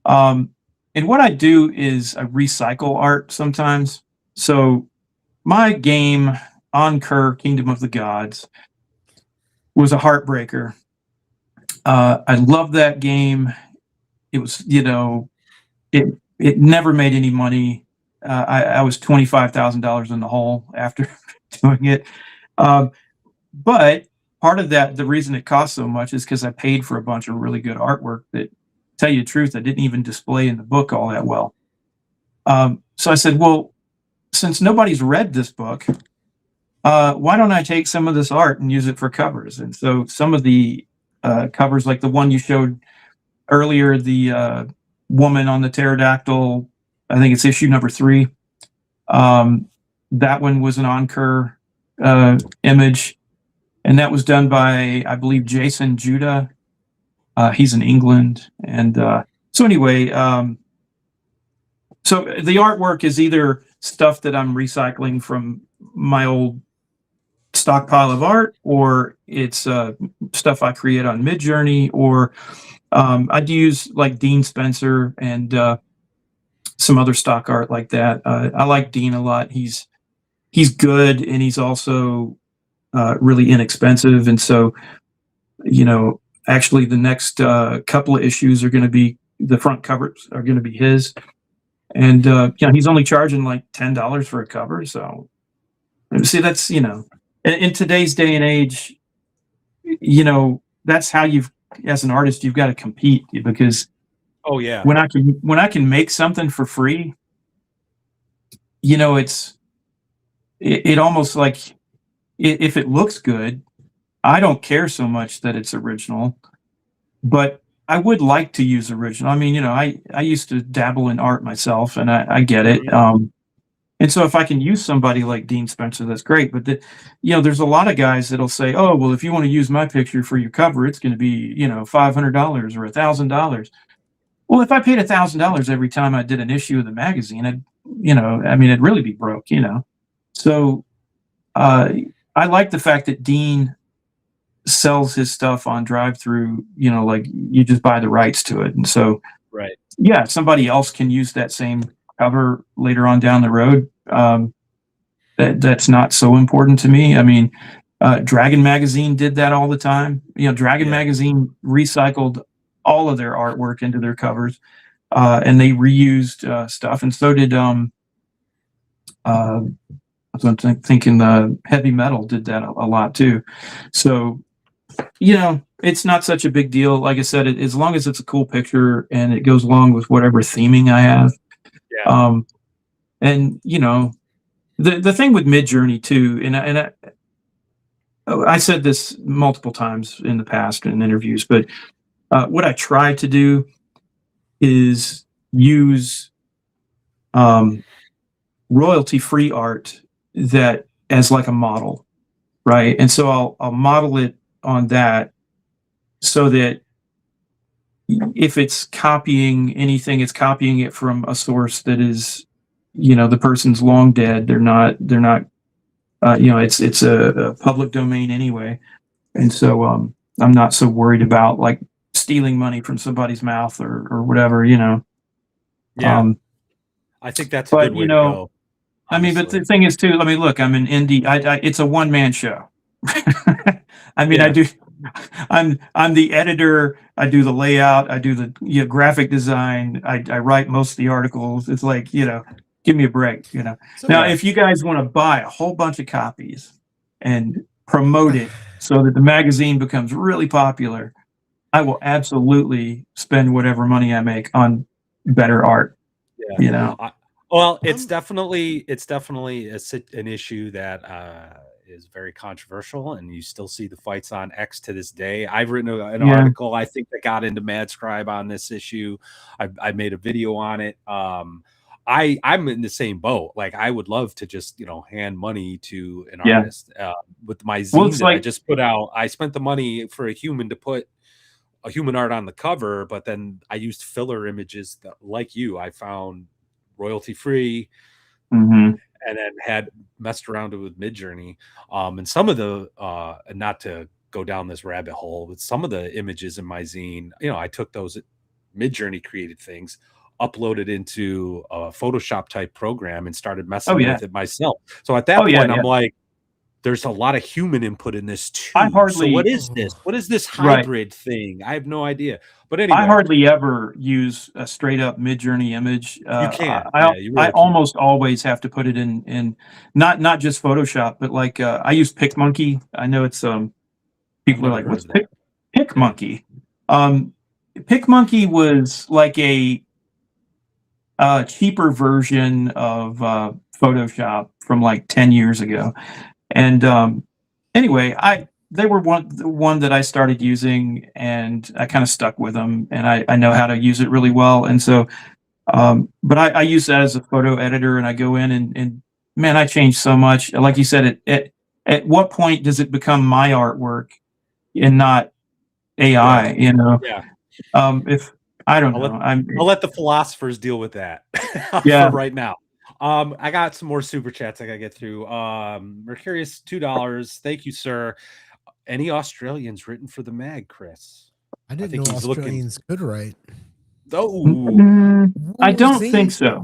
And what I do is I recycle art sometimes. So my game, Ankur, Kingdom of the Gods, was a heartbreaker. I love that game. It was, you know, it never made any money. I was $25,000 in the hole after doing it. But part of that, the reason it cost so much is because I paid for a bunch of really good artwork that, tell you the truth, I didn't even display in the book all that well. So I said, well, since nobody's read this book, why don't I take some of this art and use it for covers? And so some of the covers, like the one you showed earlier, the woman on the pterodactyl, I think it's issue number 3. That one was an Ankur image, and that was done by, I believe, Jason Judah. He's in England. And so anyway, so the artwork is either stuff that I'm recycling from my old stockpile of art, or it's stuff I create on Midjourney, or I'd use like Dean Spencer and some other stock art like that. I like Dean a lot. He's good, and he's also really inexpensive. And so, actually, the next couple of issues are going to be the front covers are going to be his, and he's only charging like $10 for a cover. So, see, that's in today's day and age, that's how as an artist, you've got to compete, because Oh yeah. when I can make something for free, it almost like, if it looks good, I don't care so much that it's original, but I would like to use original. I mean, I used to dabble in art myself, and I get it. And so if I can use somebody like Dean Spencer, that's great. But there's a lot of guys that'll say, "Oh, well, if you want to use my picture for your cover, it's going to be $500 or $1,000." Well, if I paid $1,000 every time I did an issue of the magazine, it'd really be broke. So I like the fact that Dean sells his stuff on Drivethru. Like, you just buy the rights to it, and so Right. yeah, somebody else can use that same cover later on down the road. That's not so important to me. I mean, Dragon Magazine did that all the time. Dragon Magazine recycled all of their artwork into their covers, and they reused stuff, and so did I'm thinking the Heavy Metal did that a lot too. So it's not such a big deal. Like I said, as long as it's a cool picture and it goes along with whatever theming I have. Yeah. And the thing with Midjourney too, and I said this multiple times in the past in interviews, but what I try to do is use royalty-free art that as like a model, right? And so I'll model it on that, so that if it's copying anything, it's copying it from a source that is, the person's long dead. They're not, it's a public domain anyway. And so, I'm not so worried about like stealing money from somebody's mouth or whatever, Yeah. I think that's a but, good way to go. I mean, but the thing is too, look, I'm an indie, it's a one-man show. I mean, Yeah. I'm the editor. I do the layout. I do the graphic design. I write most of the articles. It's like, give me a break, So, Now, if you guys want to buy a whole bunch of copies and promote it so that the magazine becomes really popular, I will absolutely spend whatever money I make on better art. Yeah. Well, it's definitely an issue that is very controversial, and you still see the fights on X to this day. I've written an article, I think, that got into Madscribe on this issue. I made a video on it. I'm in the same boat. Like, I would love to just hand money to an artist. With my zine that I just put out, I spent the money for a human to put a human art on the cover, but then I used filler images that, like you, I found royalty free, and then had messed around with Midjourney. And some of the not to go down this rabbit hole, but some of the images in my zine, I took those Midjourney created things, uploaded into a Photoshop type program, and started messing with it myself. So at that point, I'm like, there's a lot of human input in this too. So what is this? What is this hybrid thing? I have no idea. But anyway, I hardly ever use a straight up Midjourney image. You can. I almost always have to put it in not just Photoshop, but like I use PicMonkey. I know it's people are like, what's PicMonkey? PicMonkey was like a cheaper version of Photoshop from like 10 years ago. And anyway, they were one that I started using, and I kind of stuck with them, and I know how to use it really well. And so, but I use that as a photo editor, and I go in and man, I change so much. Like you said, at what point does it become my artwork and not AI? If I don't know, I'll let the philosophers deal with that. For right now. I got some more super chats I gotta get through. Mercurius, $2. Thank you, sir. Any Australians written for the mag, Chris? I didn't know Australians could write. Oh, I don't think so.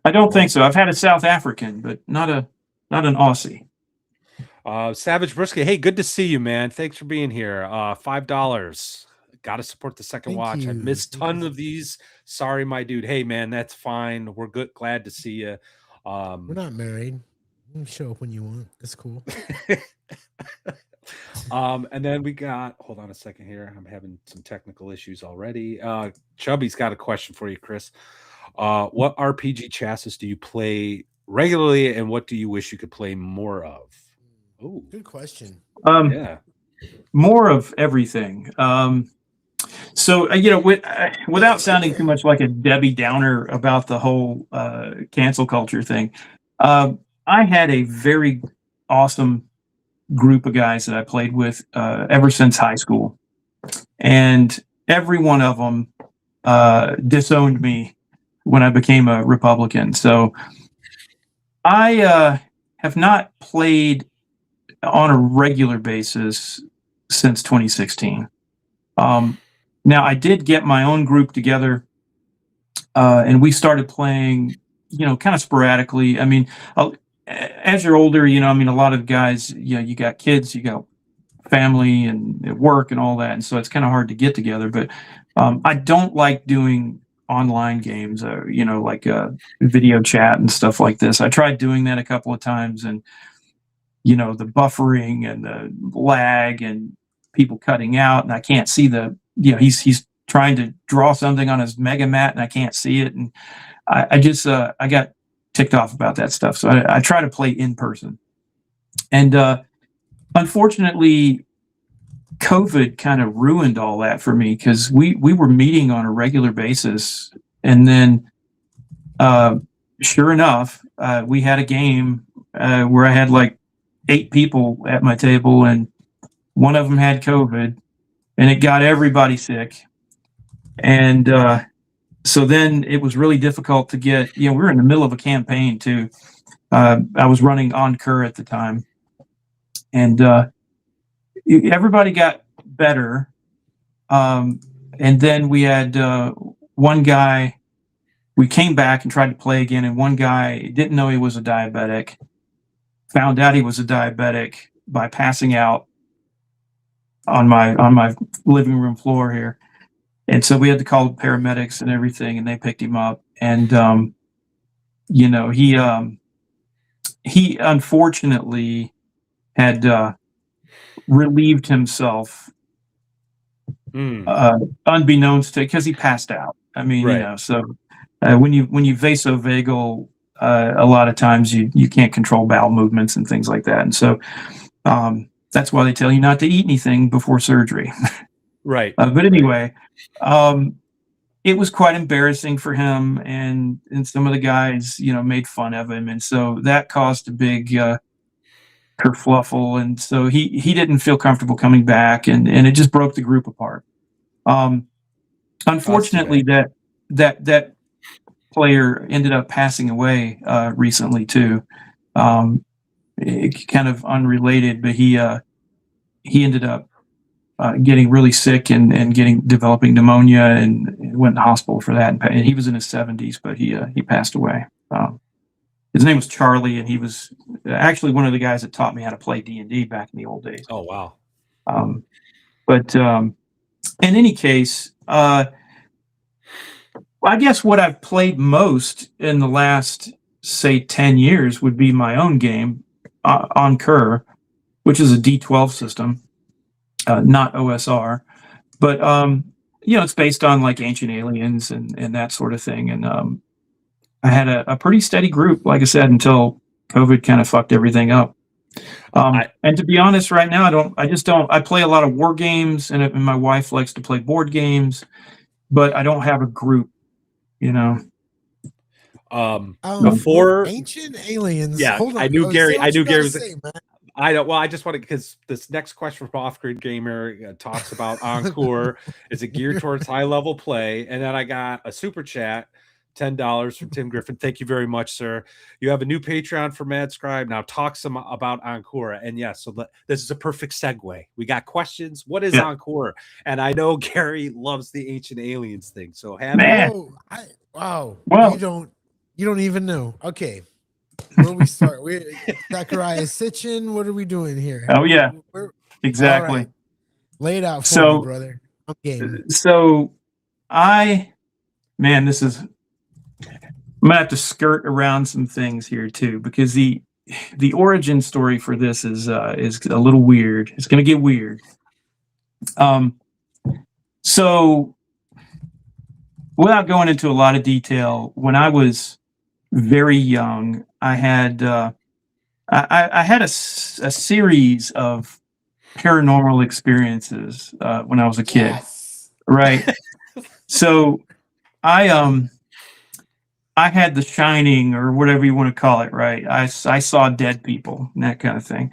I don't think so. I've had a South African, but not an Aussie. Savage Brisket. Hey, good to see you, man. Thanks for being here. $5. Got to support the second Thank watch. I you. missed Thank tons you. of these. Sorry, my dude. Hey, man, that's fine. We're good. Glad to see you. We're not married. You can show up when you want. It's cool. And then we got, hold on a second here. I'm having some technical issues already. Chubby's got a question for you, Chris. What RPG chassis do you play regularly, and what do you wish you could play more of? Oh, good question. Yeah, more of everything. So without sounding too much like a Debbie Downer about the whole cancel culture thing, I had a very awesome group of guys that I played with ever since high school, and every one of them disowned me when I became a Republican. So I have not played on a regular basis since 2016. Now I did get my own group together, and we started playing, kind of sporadically. I mean, as you're older, a lot of guys, you got kids, you got family and work and all that, and so it's kind of hard to get together. But I don't like doing online games, like video chat and stuff like this. I tried doing that a couple of times, and the buffering and the lag and people cutting out, and I can't see he's trying to draw something on his mega mat and I can't see it, and I just I got ticked off about that stuff. So I try to play in person, and unfortunately COVID kind of ruined all that for me, because we were meeting on a regular basis, and then sure enough, we had a game where I had like 8 people at my table, and one of them had COVID, and it got everybody sick. And so then it was really difficult to get, we were in the middle of a campaign too. I was running Ankur at the time, and everybody got better. And then we had one guy, we came back and tried to play again, and one guy didn't know he was a diabetic, found out he was a diabetic by passing out on my living room floor here. And so we had to call the paramedics and everything, and they picked him up. And he unfortunately had relieved himself unbeknownst to, because he passed out. I mean, right. So when you vasovagal, a lot of times you can't control bowel movements and things like that, and so that's why they tell you not to eat anything before surgery. Right. But anyway, it was quite embarrassing for him, and some of the guys, made fun of him, and so that caused a big kerfluffle, and so he didn't feel comfortable coming back, and it just broke the group apart. Unfortunately, that player ended up passing away recently too. It kind of unrelated, but he ended up getting really sick and developing pneumonia, and went to hospital for that. And he was in his 70s, but he passed away. His name was Charlie, and he was actually one of the guys that taught me how to play D&D back in the old days. Oh, wow. But in any case, I guess what I've played most in the last, say, 10 years would be my own game, Ankur, which is a D12 system. Not OSR, but it's based on like Ancient Aliens and that sort of thing. And I had a pretty steady group, like I said, until COVID kind of fucked everything up. And to be honest, right now, I play a lot of war games, and my wife likes to play board games, but I don't have a group, Before Ancient Aliens. Yeah, hold on. I knew Gary. I knew Gary was. Say, I don't. Well, I just wanted, because this next question from Off Grid Gamer talks about Ankur. Is it geared towards high level play? And then I got a super chat $10 from Tim Griffin. Thank you very much, sir. You have a new Patreon for Madscribe. Now talk some about Ankur. And yes, so this is a perfect segue. We got questions. What is Ankur? And I know Gary loves the Ancient Aliens thing. So Wow. Well, you don't even know. Okay. Where we start? Zachariah Sitchin. What are we doing here? Oh yeah, exactly. Right. Lay it out for me, brother. I'm game. So this is. I'm gonna have to skirt around some things here too, because the origin story for this is a little weird. It's gonna get weird. So without going into a lot of detail, when I was very young, I had I had a series of paranormal experiences when I was a kid. Yes. Right. So I had The Shining, or whatever you want to call it, right? I saw dead people and that kind of thing.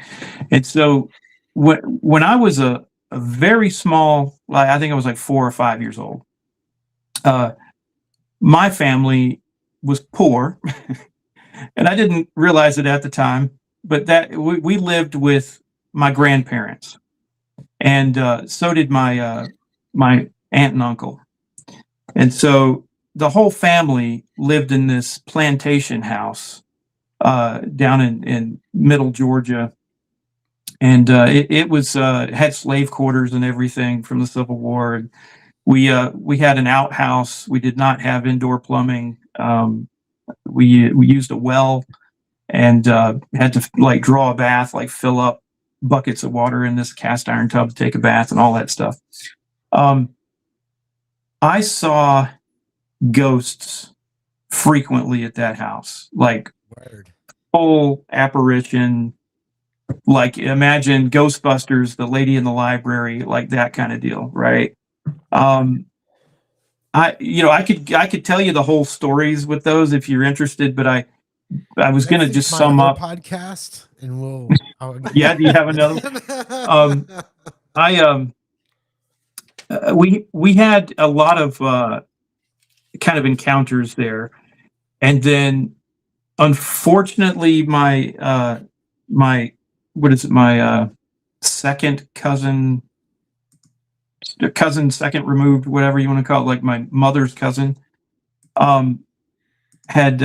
And so when I was a very small, I think I was like 4 or 5 years old, my family was poor, and I didn't realize it at the time, but that we lived with my grandparents, and so did my aunt and uncle. And so the whole family lived in this plantation house down in middle Georgia, and it was had slave quarters and everything from the Civil War. And we had an outhouse. We did not have indoor plumbing. We used a well, and had to draw a bath, fill up buckets of water in this cast iron tub to take a bath and all that stuff. I saw ghosts frequently at that house, full apparition, imagine Ghostbusters, the lady in the library, that kind of deal, right? I could tell you the whole stories with those if you're interested, but I was going to just sum up podcast, and we'll yeah. Do you have another? We had a lot of kind of encounters there, and then unfortunately my second cousin, second removed, whatever you want to call it, my mother's cousin, she had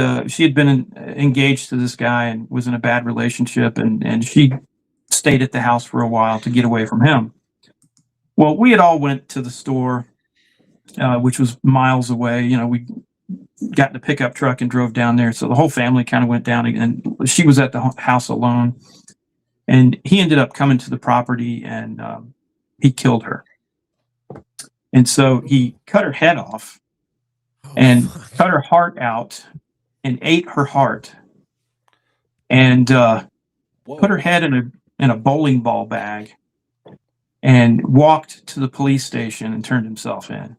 been engaged to this guy and was in a bad relationship, and she stayed at the house for a while to get away from him. Well, we had all went to the store, which was miles away. We got in a pickup truck and drove down there. So the whole family kind of went down, and she was at the house alone. And he ended up coming to the property, and he killed her. And so he cut her head off and cut her heart out and ate her heart, and put her head in a bowling ball bag and walked to the police station and turned himself in.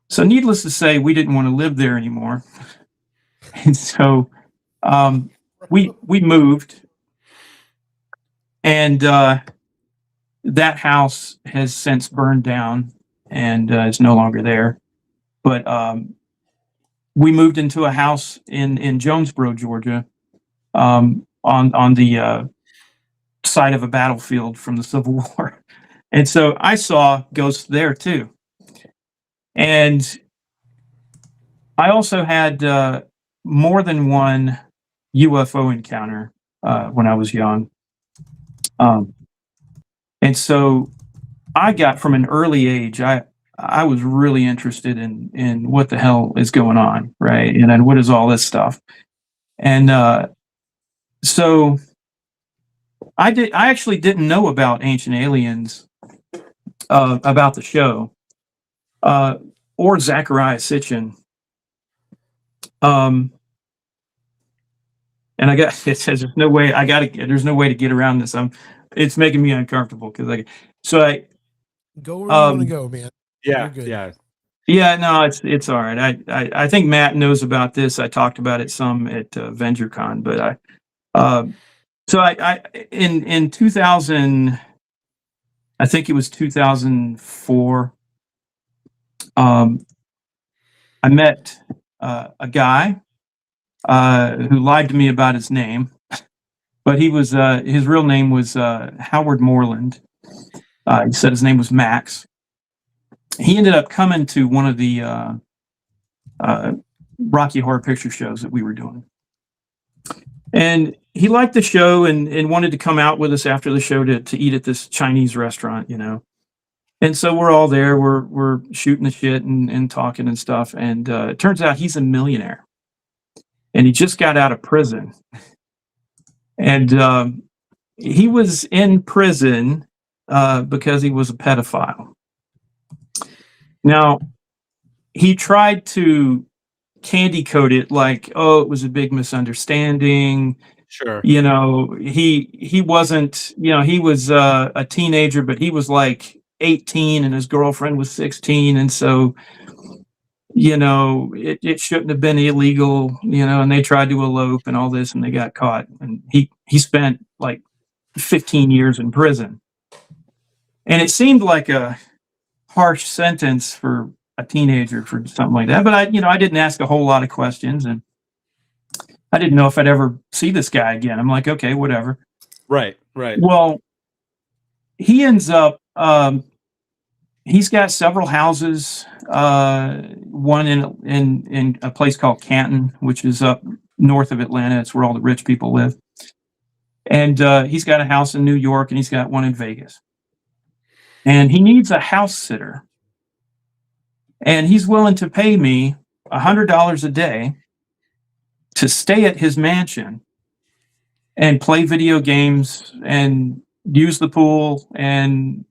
So needless to say, we didn't want to live there anymore. And so we moved, and that house has since burned down and is no longer there. But we moved into a house in Jonesboro, Georgia, on the site of a battlefield from the Civil War. And so I saw ghosts there too. And I also had more than one UFO encounter when I was young. And so I got, from an early age, I was really interested in what the hell is going on, right? And then what is all this stuff? And so I actually didn't know about Ancient Aliens, about the show, or Zachariah Sitchin. And I guess it says there's no way to get around this. It's making me uncomfortable because I go where you want to go, man. Yeah, yeah. No, it's all right. I think Matt knows about this. I talked about it some at VentureCon, but so I in 2000, I think it was 2004. I met a guy who lied to me about his name, but he was his real name was Howard Moreland. He said his name was Max. He ended up coming to one of the Rocky Horror Picture shows that we were doing. And he liked the show and wanted to come out with us after the show to eat at this Chinese restaurant, you know. And so we're all there, we're shooting the shit and talking and stuff. And it turns out he's a millionaire. And he just got out of prison. And he was in prison because he was a pedophile. Now, he tried to candy coat it like, oh, it was a big misunderstanding. Sure. You know, he wasn't, you know, he was a teenager, but he was like 18 and his girlfriend was 16. And so, you know, it shouldn't have been illegal, you know, and they tried to elope and all this and they got caught. And he spent like 15 years in prison. And it seemed like a harsh sentence for a teenager for something like that. But I didn't ask a whole lot of questions and I didn't know if I'd ever see this guy again. I'm like, okay, whatever. Right. Well, he ends up, he's got several houses, one in a place called Canton, which is up north of Atlanta. It's where all the rich people live. And he's got a house in New York and he's got one in Vegas. And he needs a house sitter. And he's willing to pay me $100 a day to stay at his mansion and play video games and use the pool and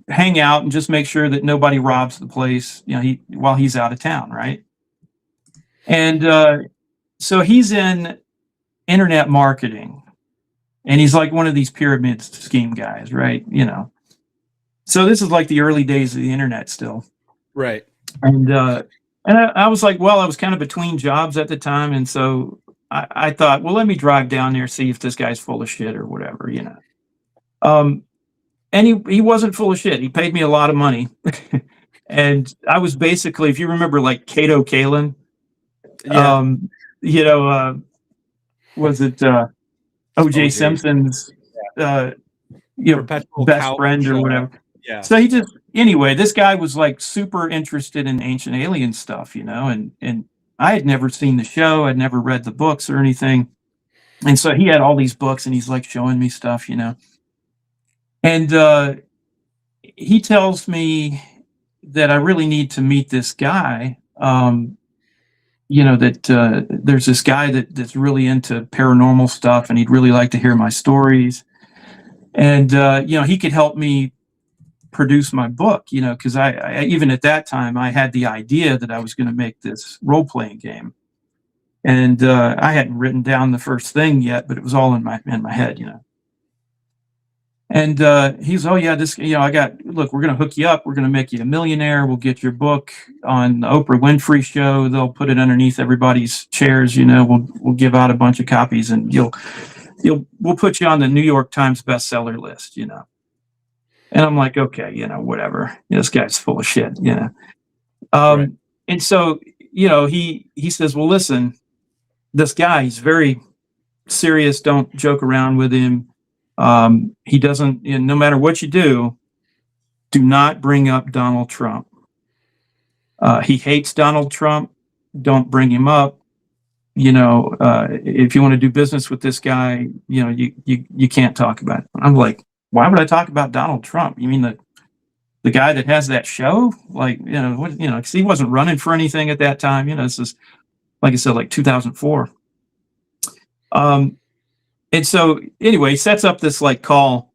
hang out and just make sure that nobody robs the place, you know, while he's out of town, right? And so he's in internet marketing, and he's like one of these pyramid scheme guys, right? You know, so this is like the early days of the internet still, right? And I was like, well, I was kind of between jobs at the time, and so I thought, well, let me drive down there, see if this guy's full of shit or whatever, you know. And he wasn't full of shit. He paid me a lot of money. And I was basically, if you remember, like Kato Kalin, you know, was it O.J. Simpson's, you know, Perpetual best friend or whatever. Yeah. So anyway, this guy was like super interested in ancient alien stuff, you know, and I had never seen the show. I'd never read the books or anything. And so he had all these books and he's like showing me stuff, you know. And he tells me that I really need to meet this guy. You know, that there's this guy that's really into paranormal stuff and he'd really like to hear my stories. And, you know, he could help me produce my book, you know, because I even at that time, I had the idea that I was going to make this role-playing game. And I hadn't written down the first thing yet, but it was all in my head, you know. And he's, oh yeah, this, you know, look, we're going to hook you up. We're going to make you a millionaire. We'll get your book on the Oprah Winfrey show. They'll put it underneath everybody's chairs. You know, we'll give out a bunch of copies and we'll put you on the New York Times bestseller list, you know. And I'm like, okay, you know, whatever. This guy's full of shit, you know. Right. And so, you know, he says, well, listen, this guy, he's very serious. Don't joke around with him. He doesn't, you know, no matter what you do not bring up Donald Trump. He hates Donald Trump. Don't bring him up. You know, if you want to do business with this guy, you know, you can't talk about it. I'm like, why would I talk about Donald Trump? You mean the guy that has that show? Like, you know, what, you know, because he wasn't running for anything at that time. You know, this is, like I said, like 2004. And so anyway, he sets up this like call,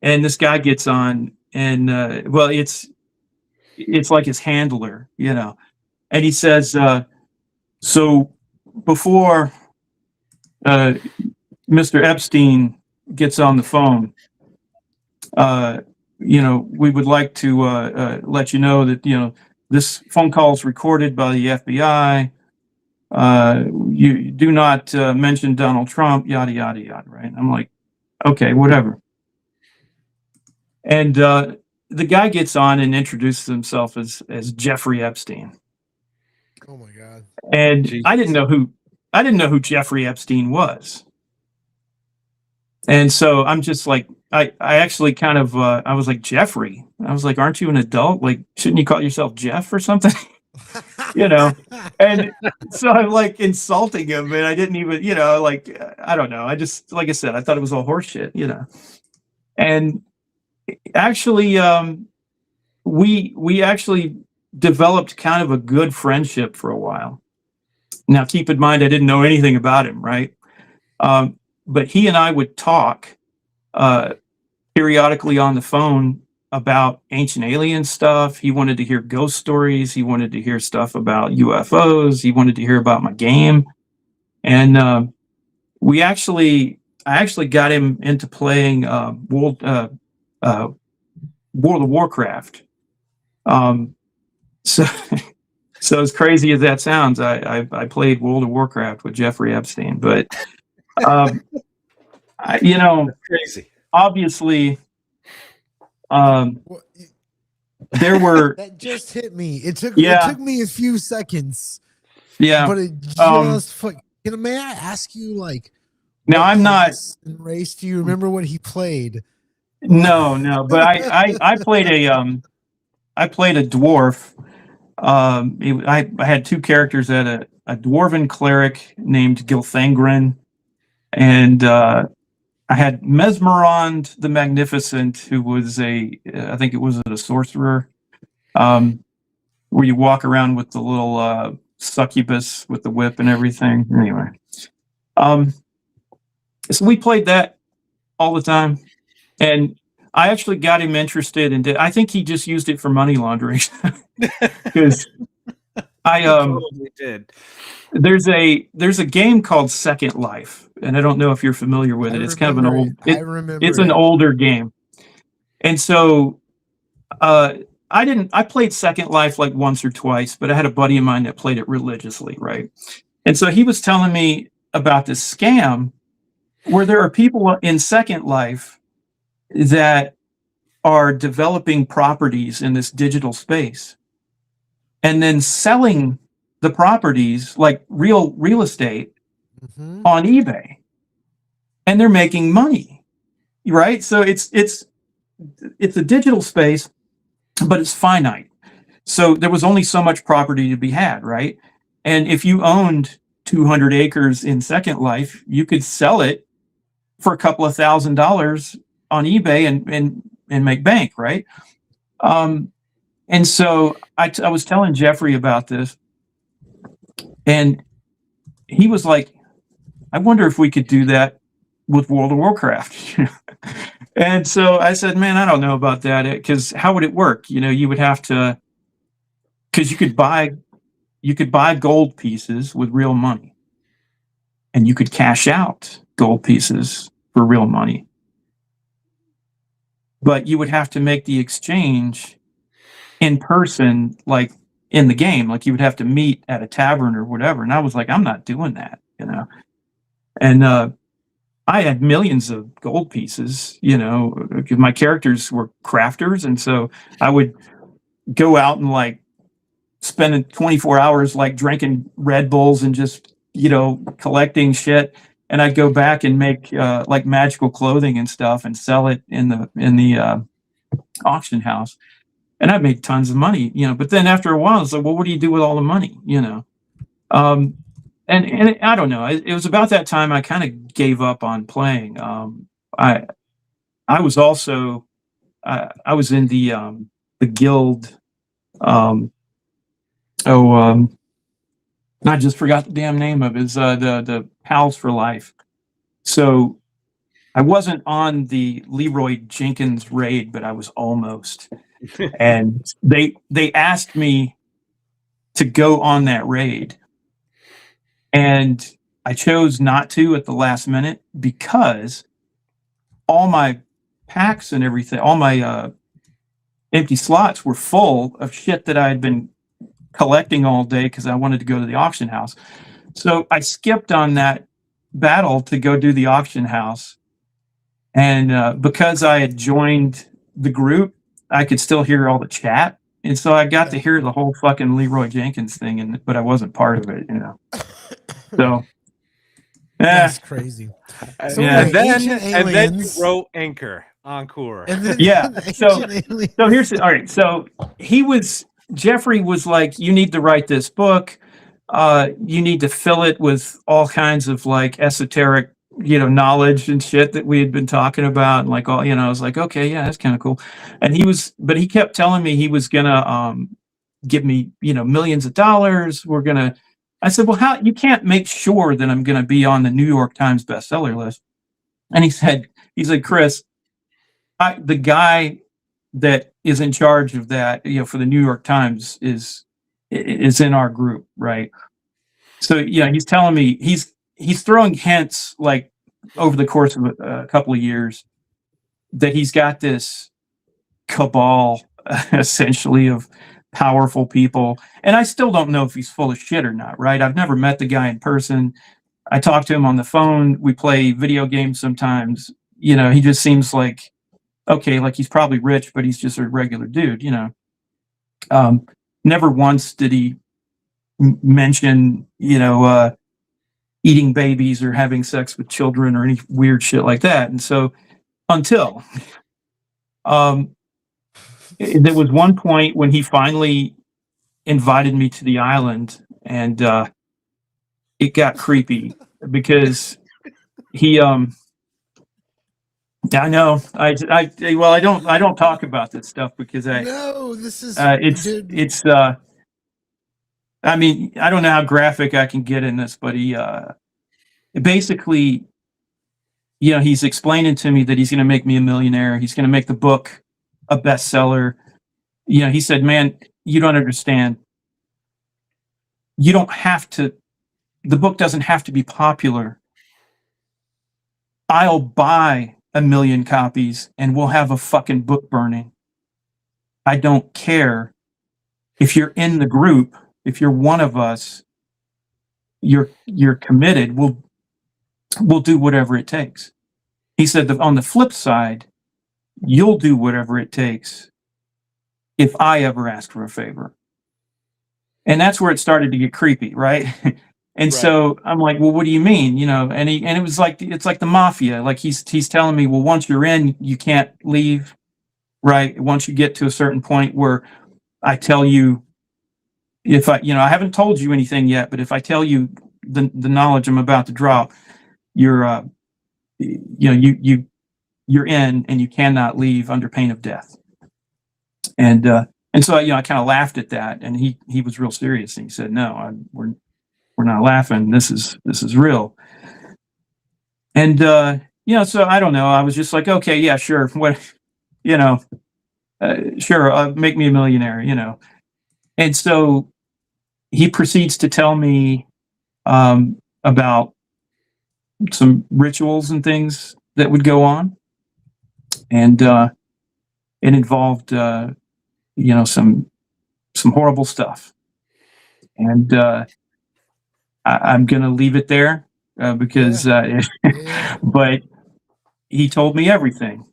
and this guy gets on, and well, it's like his handler, you know, and he says, so before Mr. Epstein gets on the phone, you know, we would like to let you know that, you know, this phone call is recorded by the FBI. You do not mention Donald Trump, yada, yada, yada, right? I'm like, okay, whatever. And the guy gets on and introduces himself as Jeffrey Epstein. Oh my god! And Jesus. I didn't know who Jeffrey Epstein was. And so I'm just like, I actually kind of, I was like, Jeffrey. I was like, aren't you an adult? Like, shouldn't you call yourself Jeff or something? You know? And so I'm like insulting him, and I didn't even, like, I don't know. I just, like I said, I thought it was all horseshit, And actually, we actually developed kind of a good friendship for a while. Now, keep in mind, I didn't know anything about him, right? But he and I would talk periodically on the phone about ancient alien stuff. He wanted to hear ghost stories. He wanted to hear stuff about UFOs. He wanted to hear about my game. And I actually got him into playing World of Warcraft. So so as crazy as that sounds, I played World of Warcraft with Jeffrey Epstein, but Crazy. Obviously, Well, there were that just hit me. It took me a few seconds. Yeah, but it just may I ask you, like, now I'm not race? Do you remember what he played? No, but I played a dwarf. I had two characters. I had a dwarven cleric named Gilthangren, and I had Mesmerond the Magnificent, who was I think it was a sorcerer, where you walk around with the little succubus with the whip and everything. Anyway, so we played that all the time, and I actually got him interested in. I think he just used it for money laundering, because I totally did. There's a game called Second Life, and I don't know if you're familiar with it. It's kind of an old. It's an older game, and so I played Second Life like once or twice, but I had a buddy of mine that played it religiously, right? And so he was telling me about this scam where there are people in Second Life that are developing properties in this digital space and then selling the properties like real estate on eBay, and they're making money, right? So it's a digital space, but it's finite. So there was only so much property to be had, right? And if you owned 200 acres in Second Life, you could sell it for a couple of $1,000s on eBay and make bank, right? And so I was telling Jeffrey about this, and he was like, I wonder if we could do that with World of Warcraft. And so I said, man, I don't know about that, because how would it work? You would have to, because you could buy gold pieces with real money, and you could cash out gold pieces for real money. But you would have to make the exchange in person, like in the game, like you would have to meet at a tavern or whatever. And I was like, I'm not doing that, And I had millions of gold pieces, because my characters were crafters. And so I would go out and like spend 24 hours like drinking Red Bulls and just, collecting shit. And I'd go back and make like magical clothing and stuff and sell it in the auction house. And I made tons of money, but then after a while, it's like, well, what do you do with all the money, And I don't know. It was about that time I kind of gave up on playing. I was also I was in the guild. I just forgot the damn name of it. It's the Pals for Life. So I wasn't on the Leroy Jenkins raid, but I was almost. And they asked me to go on that raid, and I chose not to at the last minute because all my packs and everything, all my empty slots were full of shit that I had been collecting all day because I wanted to go to the auction house. So I skipped on that battle to go do the auction house, and because I had joined the group, I could still hear all the chat, And so I got to hear the whole fucking Leroy Jenkins thing, but I wasn't part of it, So, That's crazy. So yeah. wait, ancient And then you aliens. wrote Ankur, Ankur. And then Yeah. So ancient aliens. here's all right. So Jeffrey was like, you need to write this book. You need to fill it with all kinds of like esoteric, knowledge and shit that we had been talking about. And like all, I was like, okay, yeah, that's kind of cool. And but he kept telling me he was gonna give me, millions of dollars. I said, well, how you can't make sure that I'm gonna be on the New York Times bestseller list. And he said, Chris, the guy that is in charge of that, for the New York Times is in our group, right? So he's telling me he's throwing hints like over the course of a couple of years that he's got this cabal essentially of powerful people, and I still don't know if he's full of shit or not, right? I've never met the guy in person. I talk to him on the phone. We play video games sometimes. He just seems like okay, like he's probably rich, but he's just a regular dude, Never once did he mention, eating babies or having sex with children or any weird shit like that. And so until there was one point when he finally invited me to the island, and it got creepy because he I know. I don't talk about this stuff because No, this is it's I mean, I don't know how graphic I can get in this, but he basically, he's explaining to me that he's going to make me a millionaire. He's going to make the book a bestseller. He said, man, you don't understand. You don't have to, the book doesn't have to be popular. I'll buy 1 million copies and we'll have a fucking book burning. I don't care if you're in the group, if you're one of us, you're committed. We'll do whatever it takes. He said that on the flip side, you'll do whatever it takes if I ever ask for a favor. And that's where it started to get creepy, right? And so I'm like, well, what do you mean? And it was like, it's like the mafia. Like he's telling me, well, once you're in, you can't leave, right? Once you get to a certain point where I tell you, if I haven't told you anything yet, but if I tell you the knowledge I'm about to drop, you're, you're in and you cannot leave under pain of death. And so, I kind of laughed at that, and he was real serious. And he said, no, we're not laughing. This is real. And, so I don't know. I was just like, okay, yeah, sure. What, sure. Make me a millionaire, And so he proceeds to tell me, about some rituals and things that would go on. And, it involved, some horrible stuff. And, I'm going to leave it there because, but he told me everything.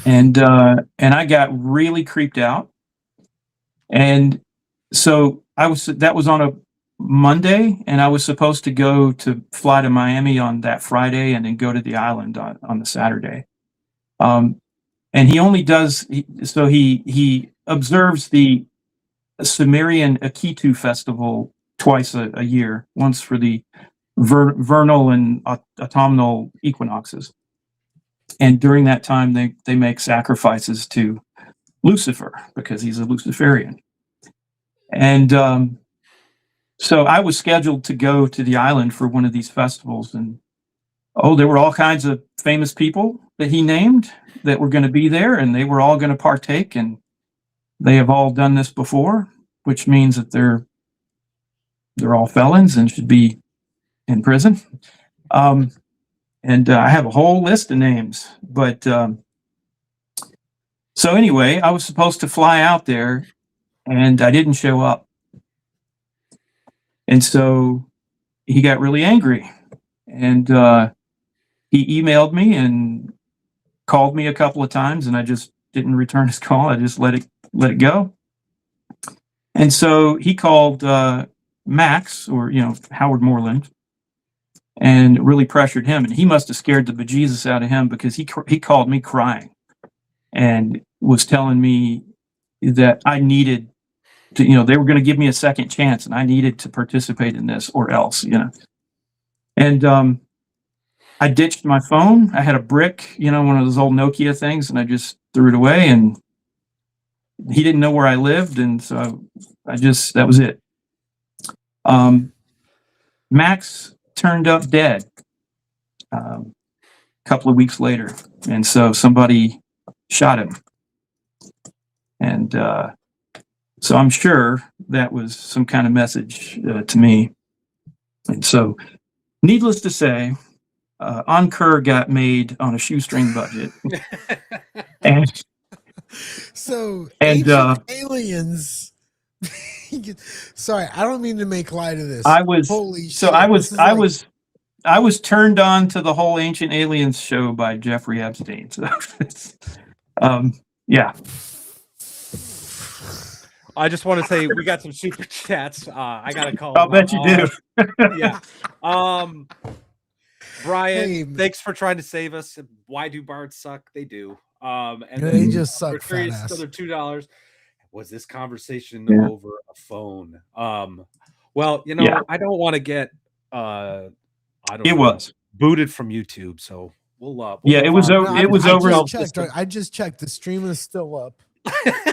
And I got really creeped out. And so that was on a Monday, and I was supposed to fly to Miami on that Friday and then go to the island on the Saturday. And he only does, he observes the Sumerian Akitu festival twice a year, once for the vernal and autumnal equinoxes. And during that time, they make sacrifices to Lucifer because he's a Luciferian. And so I was scheduled to go to the island for one of these festivals, and there were all kinds of famous people that he named that were going to be there, and they were all going to partake, and they have all done this before, which means that they're all felons and should be in prison. And I have a whole list of names, but so anyway, I was supposed to fly out there, and I didn't show up. And so he got really angry, and he emailed me and called me a couple of times, and I just didn't return his call. I just let it let it go. And so he called Max, or Howard Moreland, and really pressured him. And he must have scared the bejesus out of him, because he called me crying and was telling me that I needed to, they were going to give me a second chance, and I needed to participate in this or else, And I ditched my phone. I had a brick, one of those old Nokia things, and I just threw it away. And he didn't know where I lived, and so that was it. Max turned up dead a couple of weeks later, and so somebody shot him. And so I'm sure that was some kind of message to me. And so, needless to say, Ankur got made on a shoestring budget. and So, and aliens. Sorry, I don't mean to make light of this. I was Holy so shit, I was turned on to the whole Ancient Aliens show by Jeffrey Epstein. So, yeah. I just want to say we got some super chats. I gotta call. I'll bet you do. Yeah. Brian, Hey, thanks for trying to save us. Why do bards suck? They do. And they just suck. Curious, Fat ass. another $2. Was this conversation Yeah. over a phone? Well, I don't want to get It was booted from YouTube, so we'll yeah, it was over. It was over. I just checked. The stream is still up.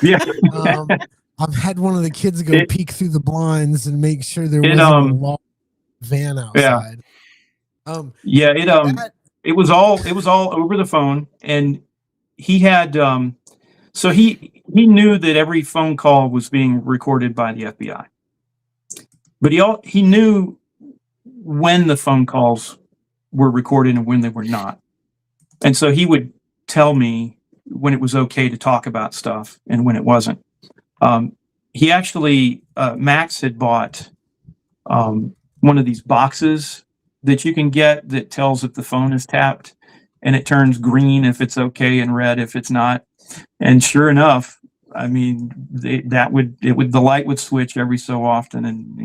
Yeah. I've had one of the kids go peek through the blinds and make sure there It, wasn't a long van outside. Yeah. It was all over the phone, and he had so he knew that every phone call was being recorded by the FBI, but he knew when the phone calls were recorded and when they were not, and so he would tell me when it was okay to talk about stuff and when it wasn't. He actually, Max had bought one of these boxes that you can get that tells if the phone is tapped, and it turns green if it's okay and red if it's not. And sure enough, I mean, the light would switch every so often, and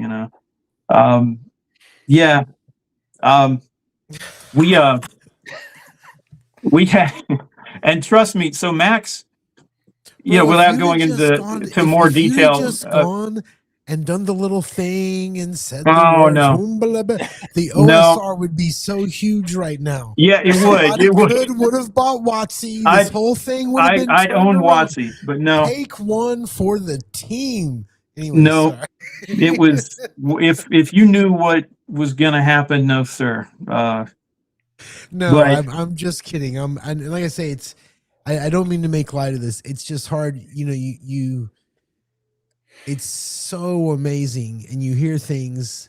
we had, and trust me, so Max. Without going into more detail, just gone and done the little thing and said, the OSR would be so huge right now. Yeah, it would. It would have bought WotC. This whole thing would have been. I'd own WotC, but no. Take one for the team. Anyway, no, sorry. It was if you knew what was going to happen, no, sir. No, but, I'm just kidding. And like I say, it's. I don't mean to make light of this. It's just hard. It's so amazing, and you hear things,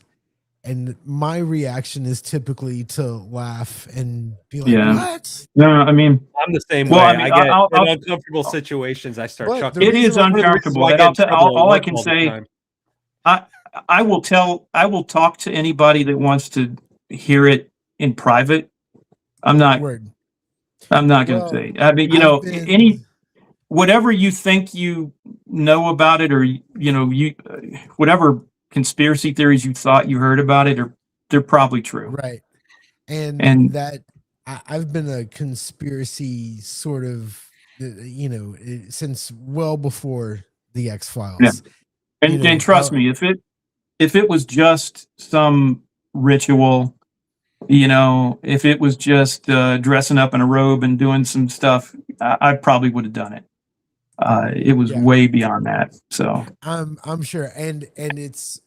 and my reaction is typically to laugh and be like, what? No, I mean, I'm the same way. I get in uncomfortable situations. I start chuckling. It is uncomfortable. All I can say, I will talk to anybody that wants to hear it in private. I'm not going to say. I mean, whatever you think you know about it, or whatever conspiracy theories you thought you heard about it, they're probably true. Right. And that I've been a conspiracy sort of, since well before the X-Files. Yeah. And trust me, if it was just some ritual, if it was just dressing up in a robe and doing some stuff, I probably would have done it. It was way beyond that. So I'm sure, and it's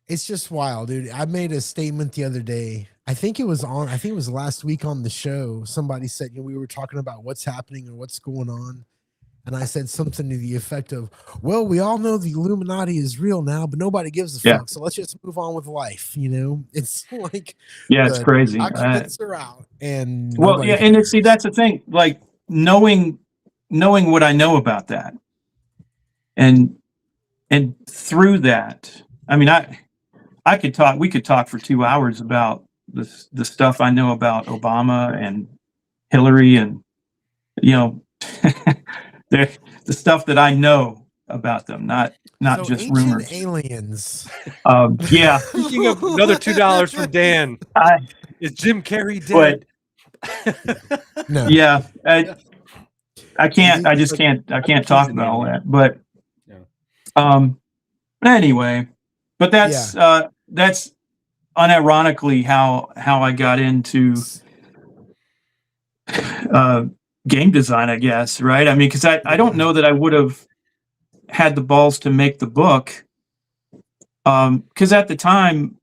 just wild, dude. I made a statement the other day. I think it was last week on the show. Somebody said, we were talking about what's happening or what's going on. And I said something to the effect of, well, we all know the Illuminati is real now, but nobody gives a fuck. So let's just move on with life. It's like, it's crazy. Documents are out, and see, that's the thing. Like knowing what I know about that, and through that, I mean, we could talk for 2 hours about the stuff I know about Obama and Hillary, and the stuff that I know about them, not So just Ancient rumors. Aliens. Yeah, Speaking of another $2 from Dan, I, is Jim Carrey but dead? No. yeah, I can't. I just can't. I can't talk He's an about all alien. that. But Yeah. anyway, but that's unironically how I got into game design, I guess. Right? I mean, because I don't know that I would have had the balls to make the book. Because at the time,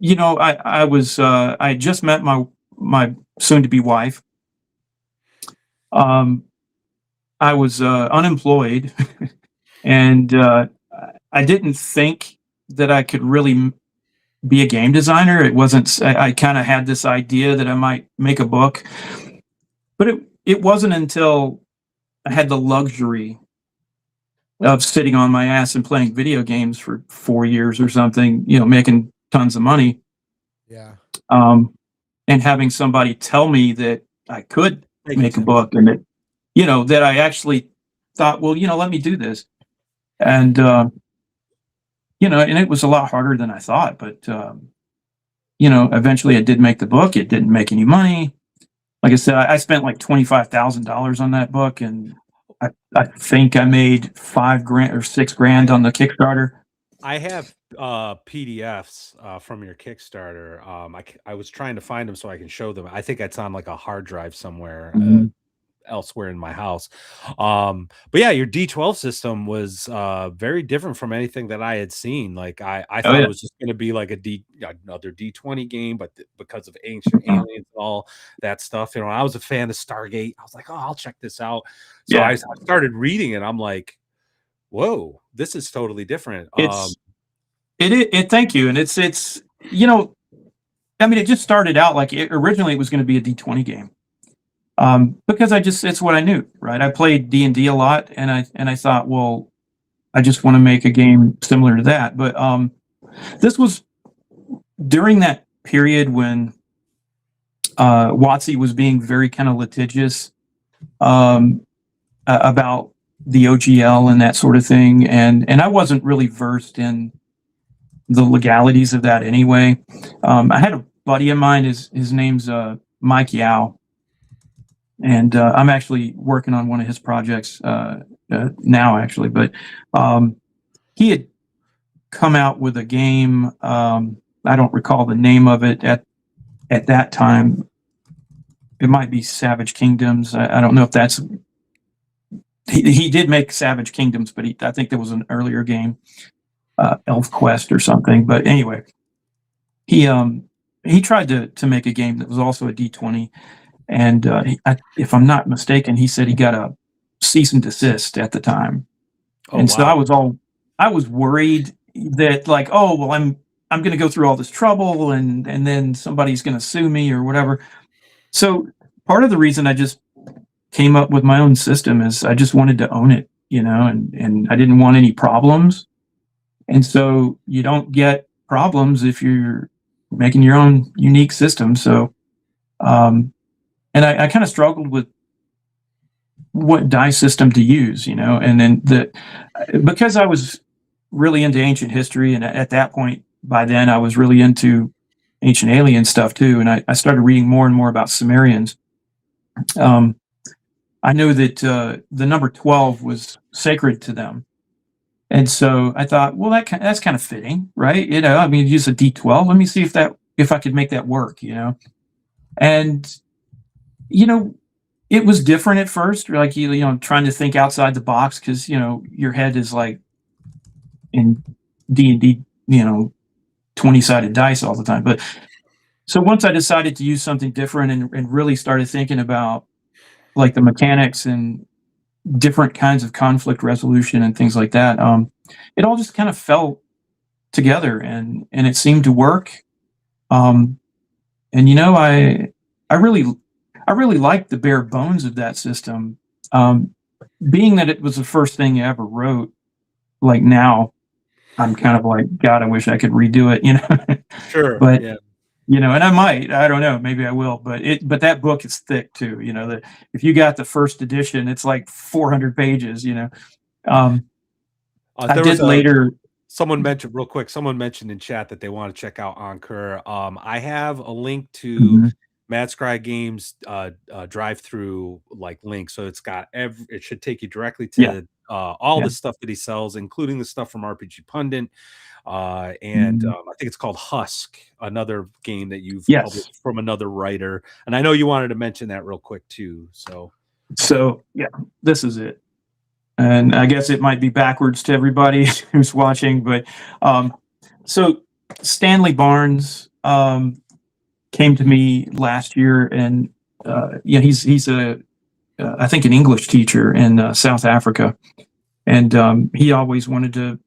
you know, I was I had just met my soon to be wife. I was unemployed, and I didn't think that I could really be a game designer. It wasn't. I kind of had this idea that I might make a book, but it wasn't until I had the luxury of sitting on my ass and playing video games for 4 years or something, you know, making tons of money, Yeah. and having somebody tell me that I could make a book, and that, you know, that I actually thought, well, you know, let me do this. And you know, and it was a lot harder than I thought, but you know, eventually I did make the book. It didn't make any money. Like I said, I spent like $25,000 on that book, and I think I made $5,000 or $6,000 on the Kickstarter. I have PDFs from your Kickstarter. I was trying to find them so I can show them. I think it's on like a hard drive somewhere elsewhere in my house. But yeah, your D12 system was very different from anything that I had seen. Like I thought it was just going to be like another D20 game, but because of Ancient Aliens and all that stuff, you know, I was a fan of Stargate. I was like, oh, I'll check this out. So I started reading it. I'm like, whoa, this is totally different. Thank you. And it's, you know, I mean, it just started out like originally it was going to be a D20 game. Because it's what I knew, right? I played D&D a lot, and I thought, well, I just want to make a game similar to that. But this was during that period when WotC was being very kind of litigious about the OGL and that sort of thing, and I wasn't really versed in the legalities of that anyway. I had a buddy of mine. His name's Mike Yao. And I'm actually working on one of his projects now, actually. But he had come out with a game. I don't recall the name of it at that time. It might be Savage Kingdoms. I don't know if that's. He did make Savage Kingdoms, but I think there was an earlier game, Elf Quest or something. But anyway, he tried to make a game that was also a D20. And if I'm not mistaken, he said he got a cease and desist at the time. So I was worried that like, oh, well, I'm going to go through all this trouble and then somebody's going to sue me or whatever. So part of the reason I just came up with my own system is I just wanted to own it, you know, and I didn't want any problems. And so you don't get problems if you're making your own unique system. So, and I kind of struggled with what dice system to use, you know, and then because I was really into ancient history, and at that point, by then, I was really into Ancient Alien stuff too, and I started reading more and more about Sumerians. I knew that the number 12 was sacred to them, and so I thought, well, that's kind of fitting, right? You know, I mean, use a D12. Let me see if I could make that work, you know, and you know, it was different at first, like, you know, trying to think outside the box, because, you know, your head is like in D&D, you know, 20-sided dice all the time. But so once I decided to use something different and really started thinking about like the mechanics and different kinds of conflict resolution and things like that, it all just kind of fell together, and it seemed to work. And, you know, I really liked the bare bones of that system. Being that it was the first thing I ever wrote, like now I'm kind of like, God, I wish I could redo it, you know? Sure. But and I don't know, maybe I will, but that book is thick too. If you got the first edition, it's like 400 pages. I There did was later. someone mentioned real quick. Someone mentioned in chat that they want to check out Ankur. I have a link to Mhm. Madscribe Games Drivethru link, so it's got it should take you directly to all Yeah. the stuff that he sells, including the stuff from RPG Pundit. And Mhm. I think it's called Husk, another game that you've Yes. published from another writer. And I know you wanted to mention that real quick too. So yeah, this is it. And I guess it might be backwards to everybody who's watching, but so Stanley Barnes came to me last year, and he's I think an English teacher in South Africa, and he always wanted to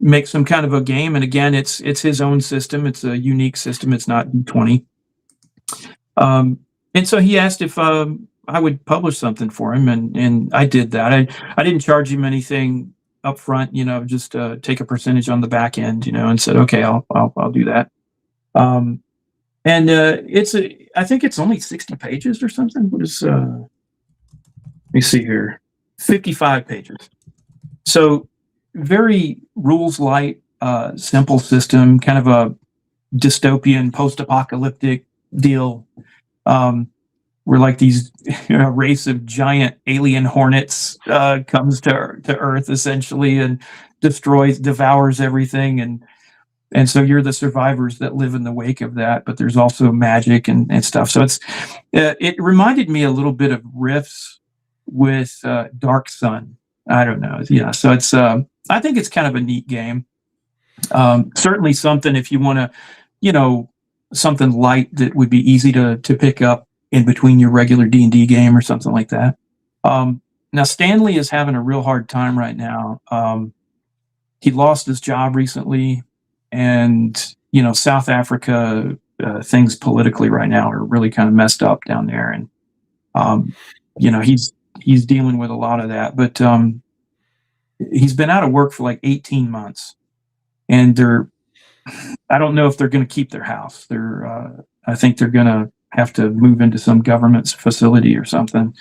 make some kind of a game. And again, it's his own system. It's a unique system. It's not D20. And so he asked if I would publish something for him, and I did that. I didn't charge him anything up front, just take a percentage on the back end, and said, okay, I'll do that. And I think it's only 60 pages or something. What is let me see here, 55 pages. So very rules light, simple system, kind of a dystopian post-apocalyptic deal. Where like these race of giant alien hornets comes to Earth essentially and devours everything, and so you're the survivors that live in the wake of that. But there's also magic and stuff. So it reminded me a little bit of riffs with Dark Sun. I don't know. Yeah. So it's I think it's kind of a neat game. Certainly something if you want to, something light that would be easy to pick up in between your regular D&D game or something like that. Now Stanley is having a real hard time right now. He lost his job recently, and South Africa, things politically right now are really kind of messed up down there, and he's dealing with a lot of that. But he's been out of work for like 18 months, and I don't know if they're going to keep their house. I think they're going to have to move into some government facility or something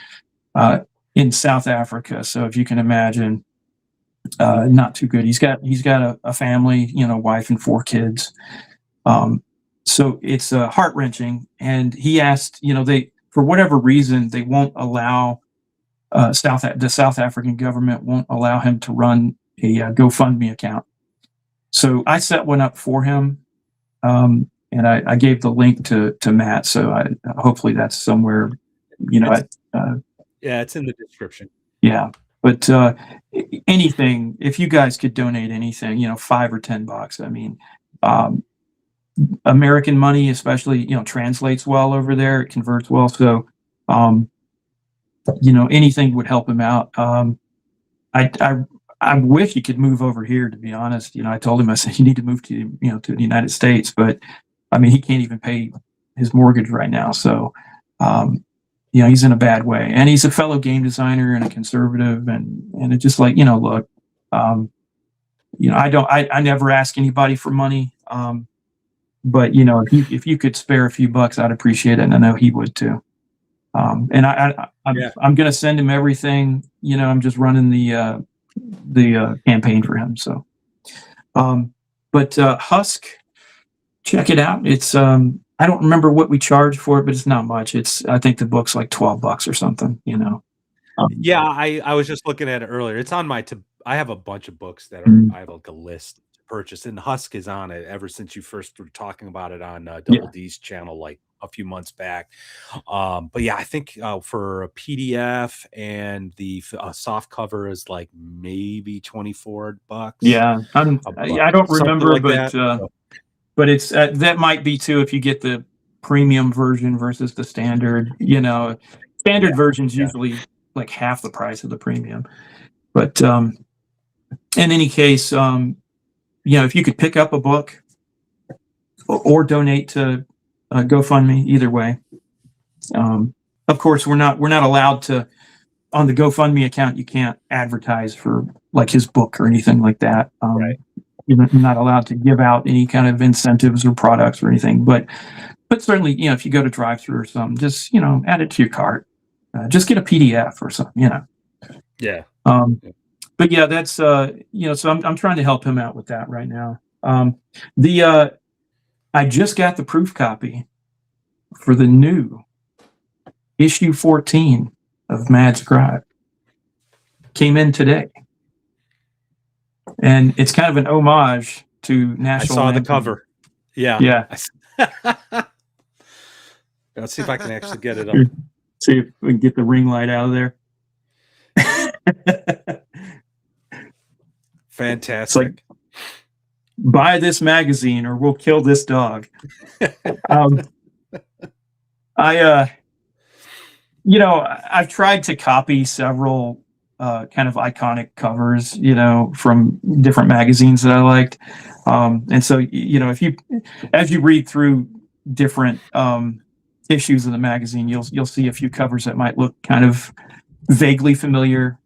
in South Africa. So if you can imagine, not too good. He's got a family, wife and 4 kids. So it's heart wrenching. And he asked, they, for whatever reason, they won't allow the South African government won't allow him to run a GoFundMe account. So I set one up for him. And I gave the link to Matt, so hopefully that's somewhere, It's in the description. Yeah, but anything, if you guys could donate anything, $5 or $10. I mean, American money, especially, translates well over there. It converts well, so anything would help him out. I wish he could move over here, to be honest. I told him, I said, you need to move to the United States, but I mean, he can't even pay his mortgage right now. So, he's in a bad way, and he's a fellow game designer and a conservative, and it's just like, look, I never ask anybody for money. But if you could spare a few bucks, I'd appreciate it. And I know he would too. And I'm going to send him everything, I'm just running the campaign for him. So, but Husk, check it out. It's I don't remember what we charge for it, but it's not much. I think the book's like $12 or something. Yeah, I was just looking at it earlier. It's on I have a bunch of books that I have like a list to purchase, and Husk is on it ever since you first were talking about it on Double D's channel like a few months back. But yeah, I think for a PDF and the soft cover is like maybe $24. Yeah, I don't remember, like but it's that might be too if you get the premium version versus the standard. Standard version's usually like half the price of the premium. But in any case, if you could pick up a book or donate to GoFundMe, either way. Of course, we're not allowed to, on the GoFundMe account, you can't advertise for like his book or anything like that. Right. You're not allowed to give out any kind of incentives or products or anything. But certainly, if you go to Drivethru or something, just, add it to your cart. Just get a PDF or something, Yeah. But yeah, that's, so I'm trying to help him out with that right now. I just got the proof copy for the new issue 14 of Madscribe. Came in today. And it's kind of an homage to National I saw Lampoon. the cover. Yeah. Yeah. Let's see if I can actually get it up. See if we can get the ring light out of there. Fantastic. It's like, buy this magazine or we'll kill this dog. I've tried to copy several kind of iconic covers, from different magazines that I liked. And so, as you read through different issues of the magazine, you'll see a few covers that might look kind of vaguely familiar,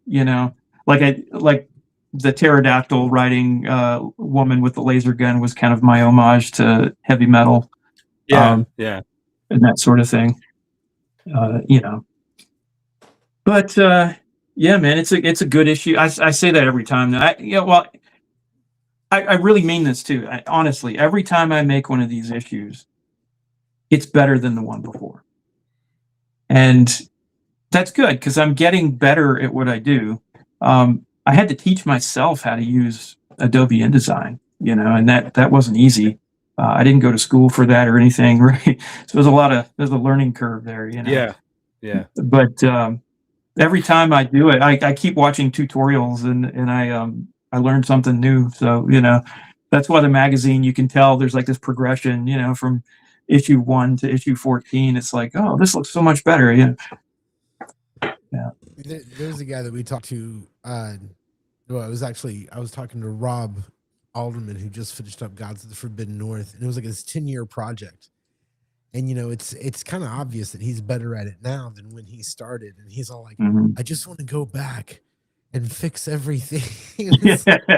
like the pterodactyl riding woman with the laser gun was kind of my homage to heavy metal. Yeah. And that sort of thing. But yeah, man, it's a good issue. I say that every time. I really mean this too. Honestly, every time I make one of these issues, it's better than the one before, and that's good because I'm getting better at what I do. I had to teach myself how to use Adobe InDesign, and that wasn't easy. I didn't go to school for that or anything, right? So there's a learning curve there, Yeah. But every time I do it, I keep watching tutorials and I learn something new. So, that's why the magazine, you can tell there's like this progression, from issue 1 to issue 14. It's like, oh, this looks so much better. Yeah. There's a guy that we talked to. I was talking to Rob Alderman, who just finished up Gods of the Forbidden North, and it was like his 10-year project. And it's kind of obvious that he's better at it now than when he started. And he's all like, I just want to go back and fix everything.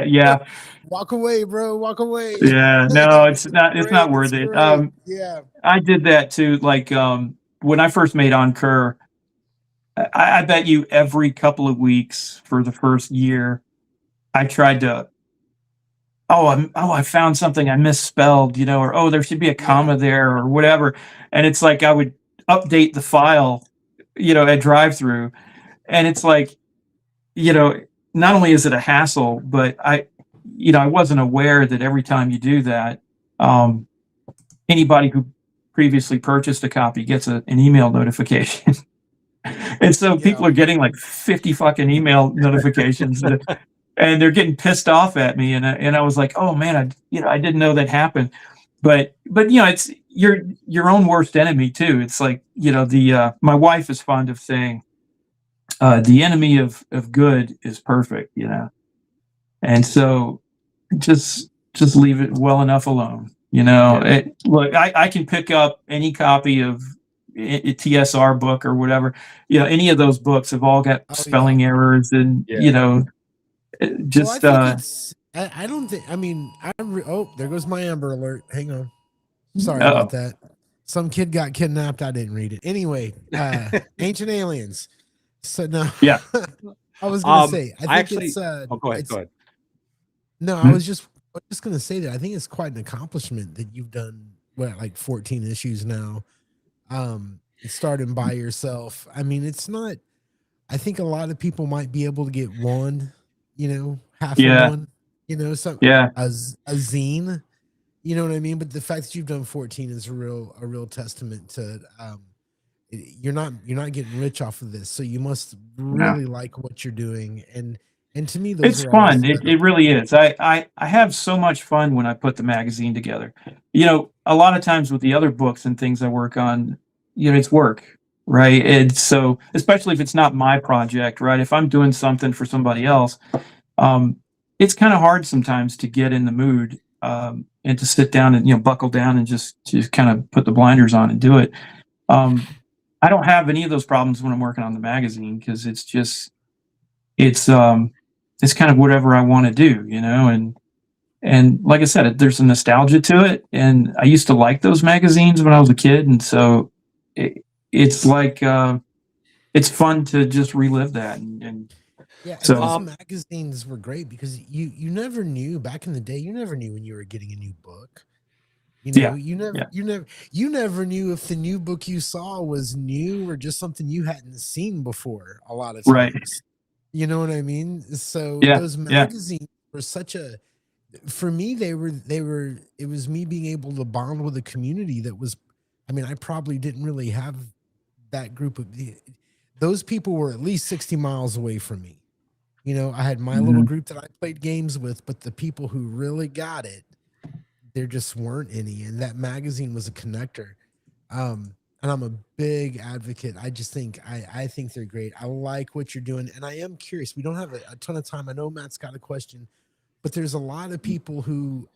Yeah. Walk away, bro. Walk away. Yeah. No, it's not worth it. Yeah. I did that too. Like when I first made Ankur, I bet you every couple of weeks for the first year, I tried to, I found something I misspelled, or there should be a comma there or whatever. And it's like I would update the file, at Drivethru. And it's like, not only is it a hassle, but I wasn't aware that every time you do that, anybody who previously purchased a copy gets an email notification. And so people are getting like 50 fucking email notifications. And they're getting pissed off at me, and I was like, "Oh man, I didn't know that happened." But it's your own worst enemy too. It's like my wife is fond of saying, "The enemy of good is perfect," and so just leave it well enough alone. Look, I can pick up any copy of a TSR book or whatever. Any of those books have all got spelling errors and just I don't think, there goes my Amber Alert. Hang on. Sorry about that. Some kid got kidnapped. I didn't read it. Anyway, Ancient Aliens. So no. Yeah. I was gonna say, I think it's go ahead. No, I was just gonna say that I think it's quite an accomplishment that you've done like 14 issues now. Starting by yourself. I mean, it's not, I think a lot of people might be able to get one, half of one, a zine, you know what I mean? But the fact that you've done 14 is a real testament to, you're not getting rich off of this. So you must really like what you're doing. And to me, it's fun. It really is. I have so much fun when I put the magazine together. A lot of times with the other books and things I work on, it's work, right? And so, especially if it's not my project, right? If I'm doing something for somebody else, it's kind of hard sometimes to get in the mood and to sit down and buckle down and just kind of put the blinders on and do it. I don't have any of those problems when I'm working on the magazine because it's kind of whatever I want to do, and and like I said, there's a nostalgia to it, and I used to like those magazines when I was a kid, and so it's like it's fun to just relive that, and Yeah, and so those magazines were great because you never knew back in the day. You never knew when you were getting a new book. You know, you never knew if the new book you saw was new or just something you hadn't seen before. A lot of times, right, you know what I mean. So yeah, those magazines were such a, for me, they were. It was me being able to bond with a community that was. I mean, I probably didn't really have that group of. Those people were at least 60 miles away from me. You know, I had my little group that I played games with, but the people who really got it, there just weren't any. And that magazine was a connector. And I'm a big advocate. I just think I think they're great. I like what you're doing, and I am curious. We don't have a ton of time. I know Matt's got a question, but there's a lot of people who,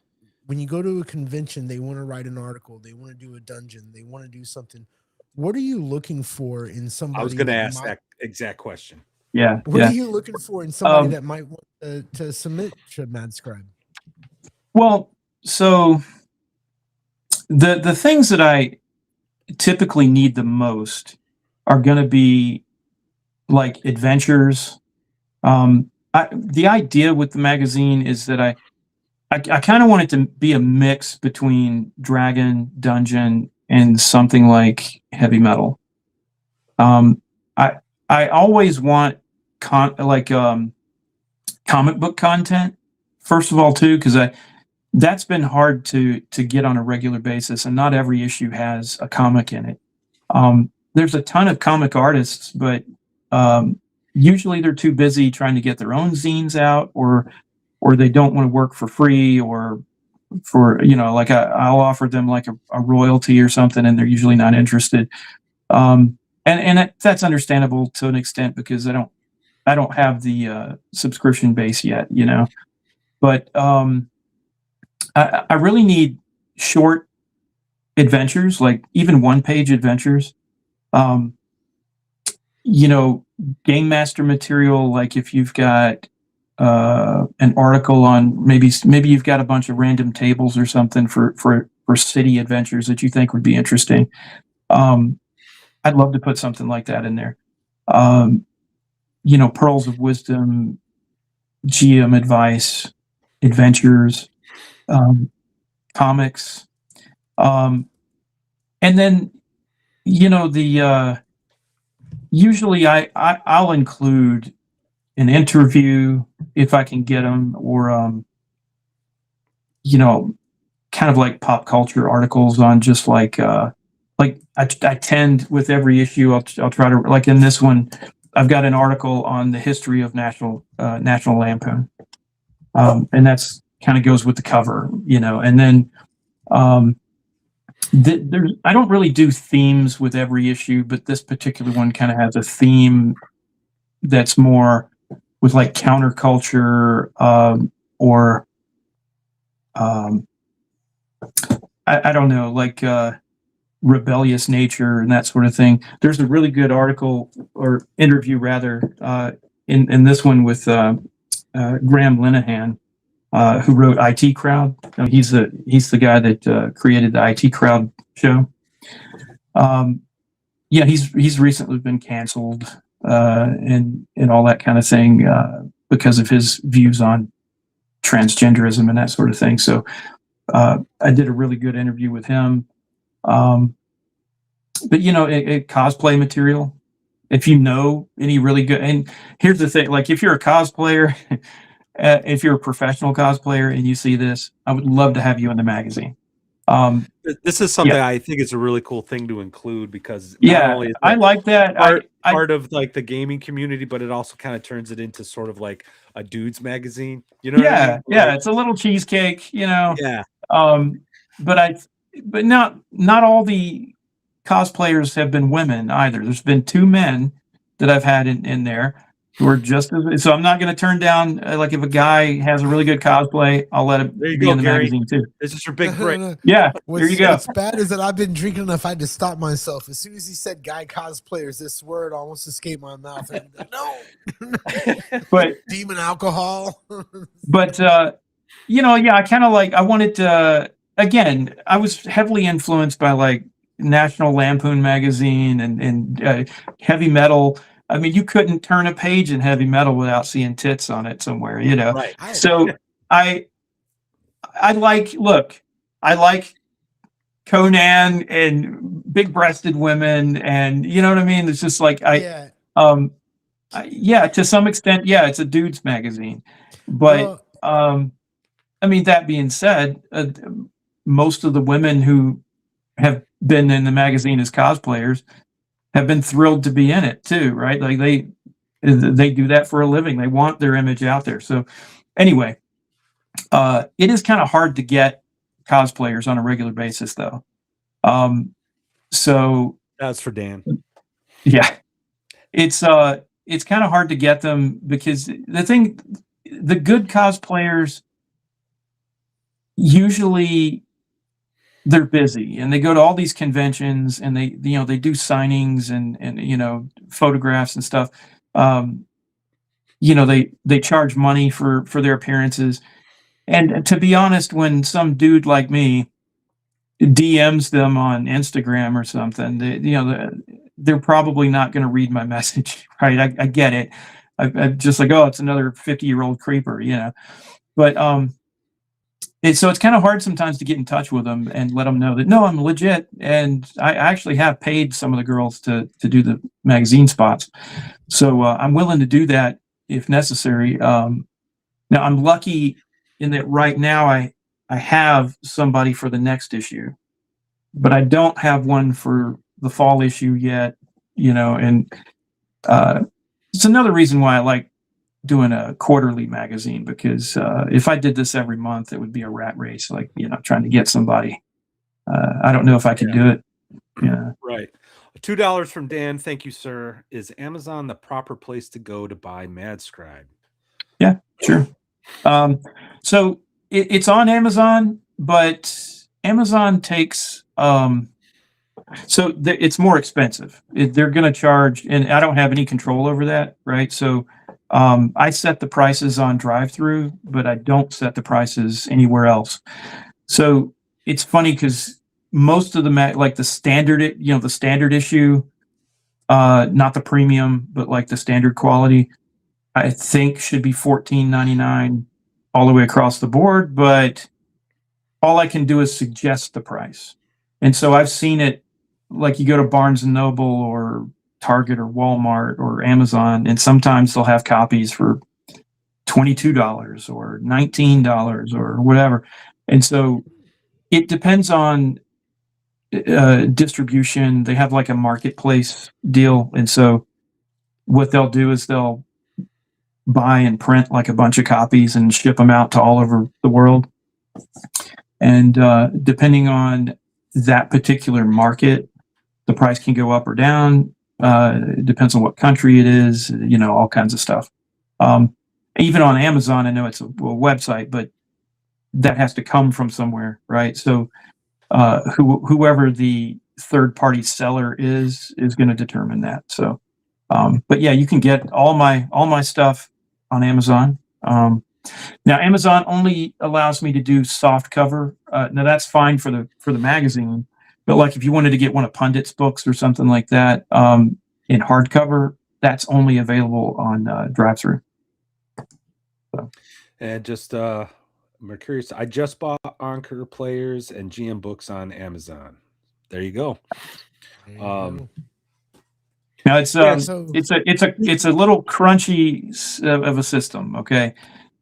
when you go to a convention, they want to write an article, they want to do a dungeon, they want to do something. What are you looking for in somebody? I was going to ask that exact question. Yeah. What are you looking for in somebody that might want to submit to Madscribe? Well, so the things that I typically need the most are going to be like adventures. The idea with the magazine is that I kind of want it to be a mix between Dragon, Dungeon, and something like heavy metal. I always want comic book content, first of all, too, because that's been hard to get on a regular basis, and not every issue has a comic in it. There's a ton of comic artists, but usually they're too busy trying to get their own zines out, or they don't want to work for free, or for, like I'll offer them like a royalty or something, and they're usually not interested. And that's understandable to an extent, because I don't have the subscription base yet, but I really need short adventures, like even 1-page adventures. Game master material, like if you've got an article on maybe you've got a bunch of random tables or something for city adventures that you think would be interesting. I'd love to put something like that in there. Pearls of wisdom, GM advice, adventures, comics, and then usually I'll include an interview if I can get them, or kind of like pop culture articles on just like I tend, with every issue, I'll try to, like in this one, I've got an article on the history of National Lampoon, and that's kind of goes with the cover, and then I don't really do themes with every issue, but this particular one kind of has a theme that's more with like counterculture, or I don't know, like rebellious nature and that sort of thing. There's a really good article, or interview rather, in this one with Graham Linehan, who wrote IT Crowd. He's the guy that created the IT Crowd show. He's recently been canceled, and all that kind of thing, because of his views on transgenderism and that sort of thing. So I did a really good interview with him. But cosplay material, if you know any really good, and here's the thing, like if you're a cosplayer, if you're a professional cosplayer and you see this, I would love to have you in the magazine. This is something I think is a really cool thing to include, because I like that part of like the gaming community, but it also kind of turns it into sort of like a dude's magazine. What I mean? Yeah, it's a little cheesecake, Yeah. But not all the cosplayers have been women either. There's been 2 men that I've had in there who are just as, so I'm not going to turn down, like if a guy has a really good cosplay, I'll let him be in the magazine too. This is your big break. Yeah, there you go. What's bad is that I've been drinking enough, I had to stop myself. As soon as he said guy cosplayers, this word almost escaped my mouth. And no. But demon alcohol. but I kind of I wanted to, again, I was heavily influenced by like National Lampoon magazine and heavy metal. I mean, you couldn't turn a page in heavy metal without seeing tits on it somewhere, Right. So I like Conan and big-breasted women, and you know what I mean. It's just like to some extent, yeah, it's a dude's magazine, but I mean, that being said, most of the women who have been in the magazine as cosplayers have been thrilled to be in it too, right? Like they do that for a living. They want their image out there. So anyway, it is kind of hard to get cosplayers on a regular basis, though. So that's for Dan. Yeah, it's kind of hard to get them because the good cosplayers usually they're busy and they go to all these conventions and they do signings and photographs and stuff. They charge money for their appearances. And to be honest, when some dude like me DMs them on Instagram or something, they're probably not going to read my message, right? I get it. I'm just like, oh, it's another 50-year-old creeper, But so it's kind of hard sometimes to get in touch with them and let them know that no, I'm legit, and I actually have paid some of the girls to do the magazine spots. So I'm willing to do that if necessary. Now I'm lucky in that right now I have somebody for the next issue, but I don't have one for the fall issue yet, and it's another reason why I like doing a quarterly magazine, because if I did this every month, it would be a rat race, like, trying to get somebody. I don't know if I could do it. Yeah. Right. $2 from Dan. Thank you, sir. Is Amazon the proper place to go to buy Madscribe? Yeah, sure. So it's on Amazon, but Amazon takes it's more expensive. They're going to charge, and I don't have any control over that, right? So I set the prices on Drivethru, but I don't set the prices anywhere else. So it's funny because most of the standard, the standard issue, not the premium, but like the standard quality, I think should be $14.99 all the way across the board. But all I can do is suggest the price. And so I've seen it, like you go to Barnes and Noble or Target or Walmart or Amazon, and sometimes they'll have copies for $22 or $19 or whatever. And so it depends on distribution. They have like a marketplace deal. And so what they'll do is they'll buy and print like a bunch of copies and ship them out to all over the world. And depending on that particular market, the price can go up or down. It depends on what country it is, all kinds of stuff. Even on Amazon, I know it's a website, but that has to come from somewhere, right? So whoever the third-party seller is going to determine that. So, but yeah, you can get all my stuff on Amazon. Now, Amazon only allows me to do soft cover. Now, that's fine for the magazine, but like if you wanted to get one of Pundit's books or something like that in hardcover, that's only available on Drivethru. So. And just I'm curious, I just bought Ankur Players and GM books on Amazon. There you go. Now it's a little crunchy of a system, okay?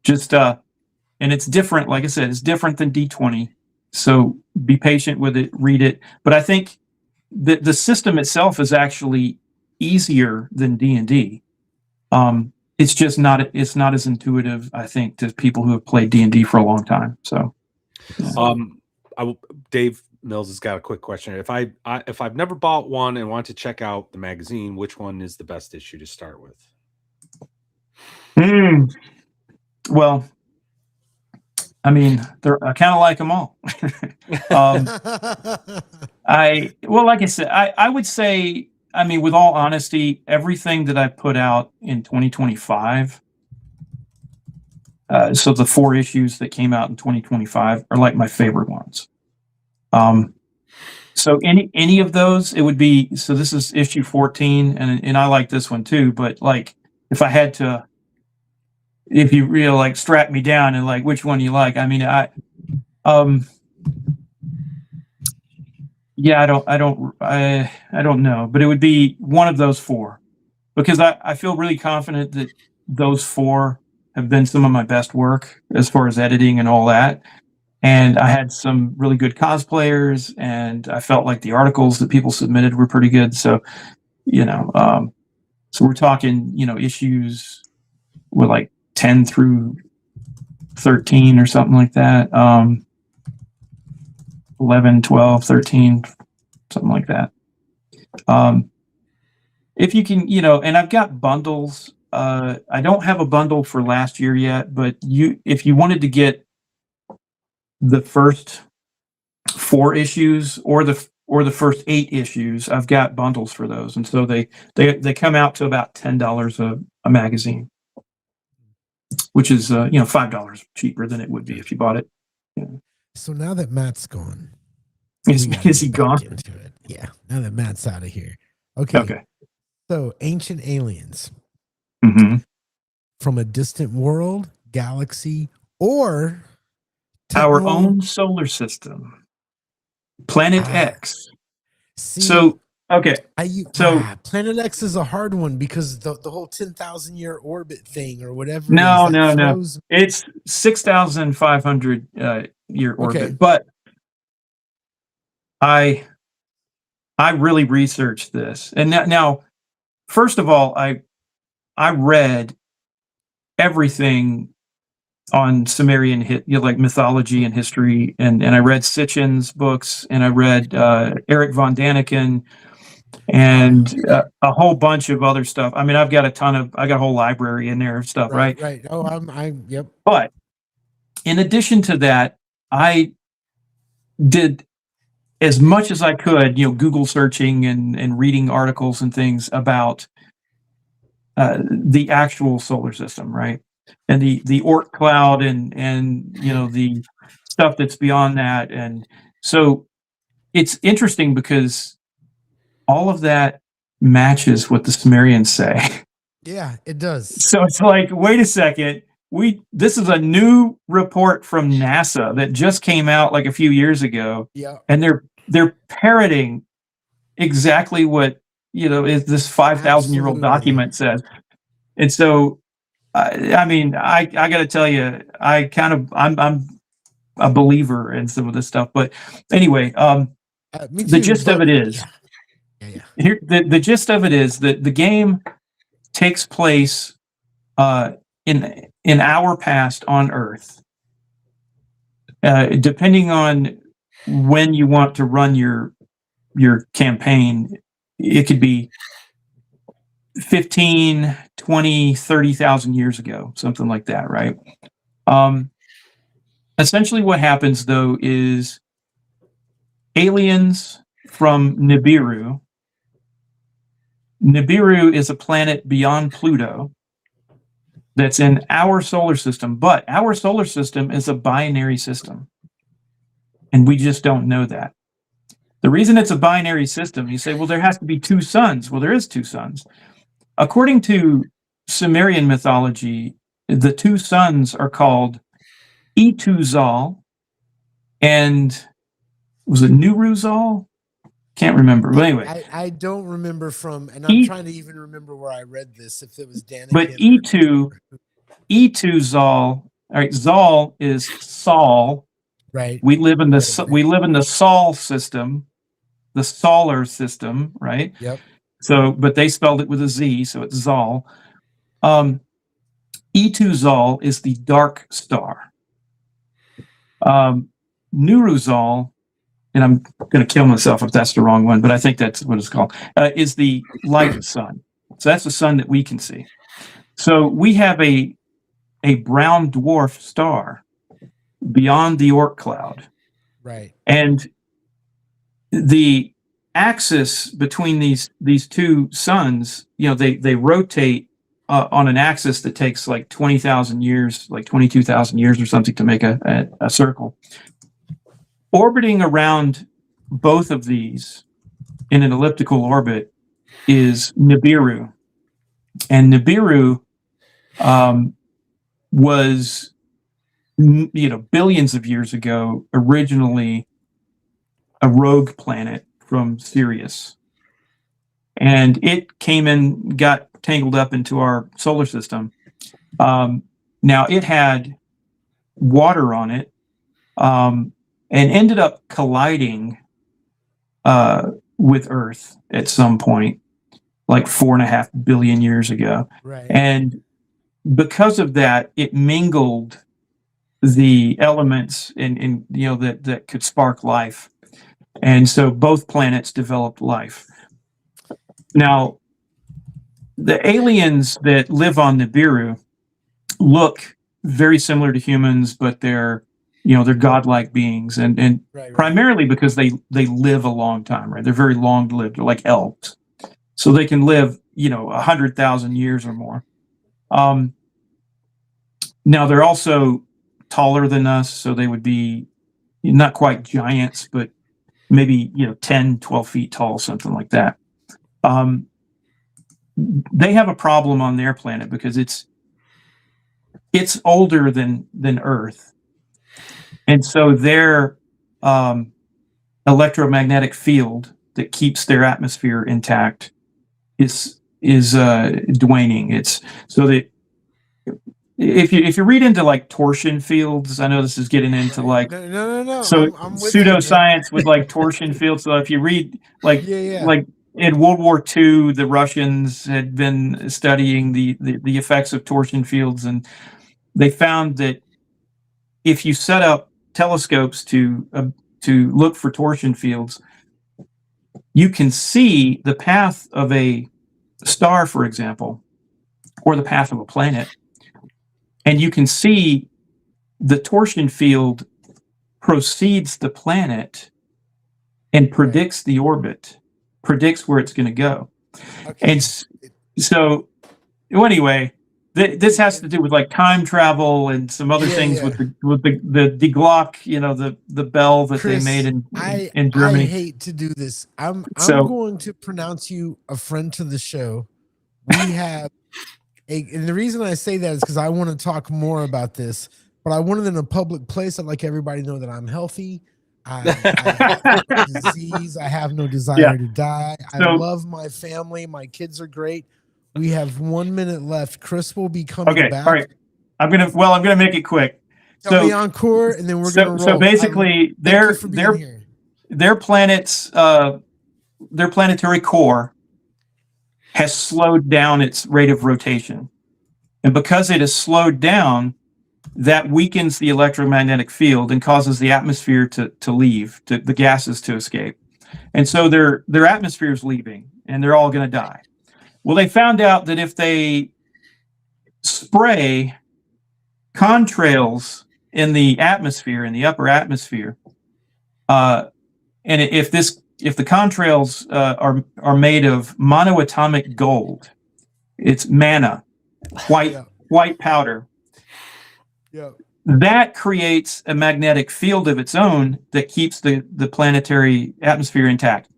Just and it's different. Like I said, it's different than D20. So be patient with it, read it. But I think the system itself is actually easier than D&D. It's just not as intuitive, I think, to people who have played D&D for a long time. So, Dave Mills has got a quick question. If I've never bought one and want to check out the magazine, which one is the best issue to start with? Well, I mean, I kind of like them all. Like I said, I would say, I mean, with all honesty, everything that I put out in 2025, So the 4 issues that came out in 2025 are like my favorite ones. So any of those, it would be. So this is issue 14, and I like this one too. But like, if I had to, if you really like strap me down and like which one you like, I mean, yeah, I don't know, but it would be one of those 4, because I feel really confident that those 4 have been some of my best work as far as editing and all that. And I had some really good cosplayers, and I felt like the articles that people submitted were pretty good. So, so we're talking, issues with like 10 through 13 or something like that. 11, 12, 13, something like that. If you can, and I've got bundles. I don't have a bundle for last year yet, but if you wanted to get the first 4 issues or the first 8 issues, I've got bundles for those, and so they come out to about $10 a magazine, which is $5 cheaper than it would be if you bought it. So now that Matt's gone, is he gone? Into it. Yeah. Now that Matt's out of here. Okay. So ancient aliens from a distant world, galaxy, or our own solar system, Planet X. So Planet X is a hard one because the whole 10,000 year orbit thing or whatever. No. It's 6,500 year orbit. But I really researched this, and now first of all, I read everything on Sumerian like mythology and history, and I read Sitchin's books, and I read Eric von Daniken, and a whole bunch of other stuff. I mean, I got a whole library in there of stuff, right? Right. Oh, yep. But in addition to that, I did as much as I could, Google searching and reading articles and things about the actual solar system, right? And the Oort cloud and the stuff that's beyond that. And so it's interesting because all of that matches what the Sumerians say. Yeah, it does. So it's like, wait a second, this is a new report from NASA that just came out like a few years ago. Yeah. And they're parroting exactly what is this 5,000-year-old document says. And so I mean, I got to tell you, I'm a believer in some of this stuff. But anyway, the gist of it is, here the gist of it is that the game takes place in our past on Earth. Depending on when you want to run your campaign, it could be 15, 20, 30,000 years ago, something like that, right? Essentially what happens, though, is aliens from Nibiru. Nibiru is a planet beyond Pluto that's in our solar system, but our solar system is a binary system, and we just don't know that. The reason it's a binary system, you say, well, there has to be 2 suns. Well, there is 2 suns. According to Sumerian mythology, the 2 suns are called Ituzal and was it Nuruzal? Can't remember. But anyway, I don't remember and I'm trying to even remember where I read this. If it was Daniken. But Ituzal. All right, Zal is Sol. Right. We live in the Sol system, the solar system, right? Yep. So, but they spelled it with a Z, so it's Zal. Ituzal is the dark star. Nuruzal, and I'm going to kill myself if that's the wrong one, but I think that's what it's called, is the light sun. So that's the sun that we can see. So we have a brown dwarf star beyond the Oort cloud. Right. And the axis between these 2 suns, they rotate on an axis that takes like 20,000 years, like 22,000 years or something to make a circle. Orbiting around both of these in an elliptical orbit is Nibiru. And Nibiru was, billions of years ago, originally a rogue planet from Sirius. And it came and got tangled up into our solar system. Now, it had water on it, and ended up colliding with Earth at some point, like 4.5 billion years ago. Right. And because of that, it mingled the elements that could spark life. And so both planets developed life. Now, the aliens that live on Nibiru look very similar to humans, but they're godlike beings, and Right. primarily because they live a long time, right? They're very long lived. They're like elves, so they can live 100,000 years or more. Now they're also taller than us, so they would be not quite giants, but maybe 10, 12 feet tall, something like that. They have a problem on their planet because it's older than Earth, and so their electromagnetic field that keeps their atmosphere intact is dwindling. It's so that if you read into like torsion fields, I know this is getting into like no. So I'm with you, pseudoscience with like torsion fields. So if you read like in World War II, the Russians had been studying the effects of torsion fields, and they found that if you set up telescopes to look for torsion fields, you can see the path of a star, for example, or the path of a planet, and you can see the torsion field precedes the planet and predicts the orbit, predicts where it's going to go. Okay. And so anyway, this has to do with like time travel and some other things with the Die Glock, the bell that Chris, they made in Germany. I hate to do this. I'm going to pronounce you a friend to the show. We have and the reason I say that is because I want to talk more about this, but I want it in a public place. I'd like everybody to know that I'm healthy. I have no disease. I have no desire to die. I love my family. My kids are great. We have 1 minute left. Chris will be coming back. All right. I'm gonna make it quick. Tell me Ankur, and then we're gonna roll. So basically, their planet's their planetary core has slowed down its rate of rotation, and because it has slowed down, that weakens the electromagnetic field and causes the atmosphere to leave, the gases to escape, and so their atmosphere is leaving, and they're all going to die. Well, they found out that if they spray contrails in the atmosphere, in the upper atmosphere, and if the contrails are made of monoatomic gold, it's manna, white powder. Yeah. That creates a magnetic field of its own that keeps the planetary atmosphere intact.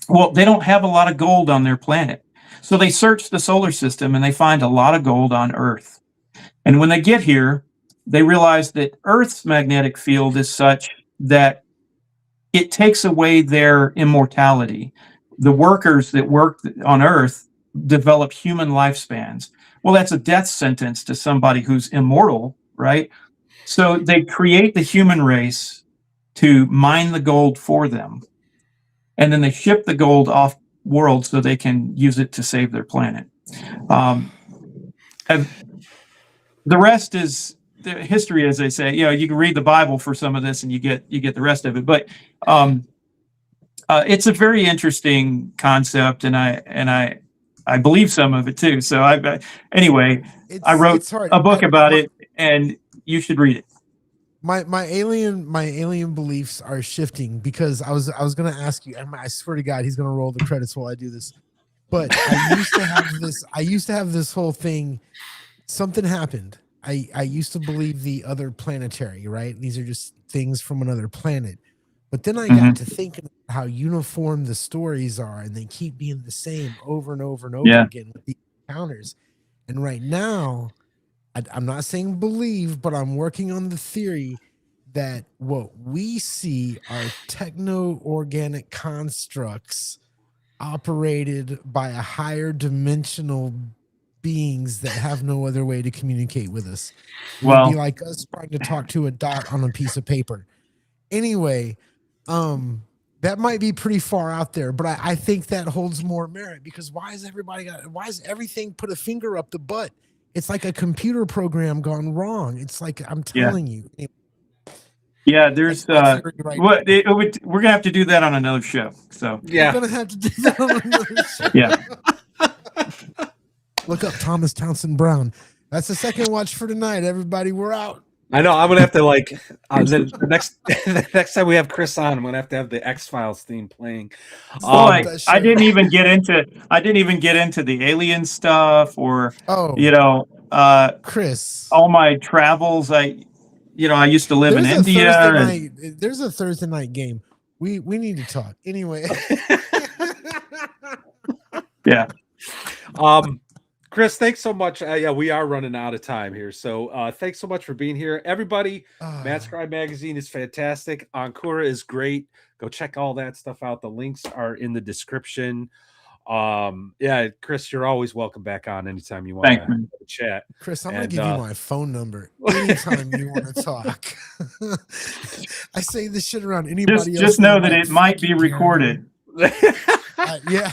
Well, they don't have a lot of gold on their planet. So they search the solar system and they find a lot of gold on Earth. And when they get here, they realize that Earth's magnetic field is such that it takes away their immortality. The workers that work on Earth develop human lifespans. Well, that's a death sentence to somebody who's immortal, right? So they create the human race to mine the gold for them. And then they ship the gold off world so they can use it to save their planet. And the rest is the history, as they say. You can read the Bible for some of this, and you get the rest of it. But it's a very interesting concept, and I believe some of it too. So I wrote a book about it, and you should read it. My alien beliefs are shifting because I was going to ask you, and I swear to God, he's going to roll the credits while I do this. But I used to have this whole thing. Something happened. I used to believe the other planetary, right? These are just things from another planet. But then I got to thinking how uniform the stories are, and they keep being the same over and over and over again with these encounters. And right now, I'm not saying believe, but I'm working on the theory that what we see are techno-organic constructs operated by a higher dimensional beings that have no other way to communicate with us. It would be like us trying to talk to a dot on a piece of paper. Anyway, that might be pretty far out there, but I think that holds more merit, because why is everything put a finger up the butt? It's like a computer program gone wrong. It's like, I'm telling you. Yeah, there's we're gonna have to do that on another show. So we're gonna have to do that on another show. Yeah. Look up Thomas Townsend Brown. That's the second watch for tonight. Everybody, we're out. I know. I'm gonna have to the next time we have Chris on, I'm gonna have the X-Files theme playing. I didn't even get into the alien stuff, or Chris. All my travels. I used to live in India. There's a Thursday night game. We need to talk anyway. Yeah. Chris, thanks so much. We are running out of time here. So thanks so much for being here. Everybody, Madscribe magazine is fantastic. Ankur is great. Go check all that stuff out. The links are in the description. Chris, you're always welcome back on anytime you want to chat. Chris, I'm going to give you my phone number anytime you want to talk. I say this shit around anybody else. Just know that it might be recorded. Yeah.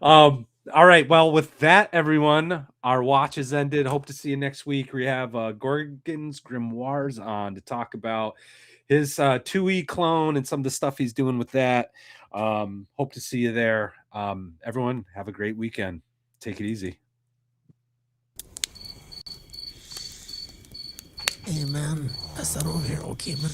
All right. Well, with that, everyone, our watch is ended. Hope to see you next week. We have Gorgon's Grimoires on to talk about his 2E clone and some of the stuff he's doing with that. Hope to see you there. Everyone, have a great weekend. Take it easy. Hey, man. Pass that over here, okay, man.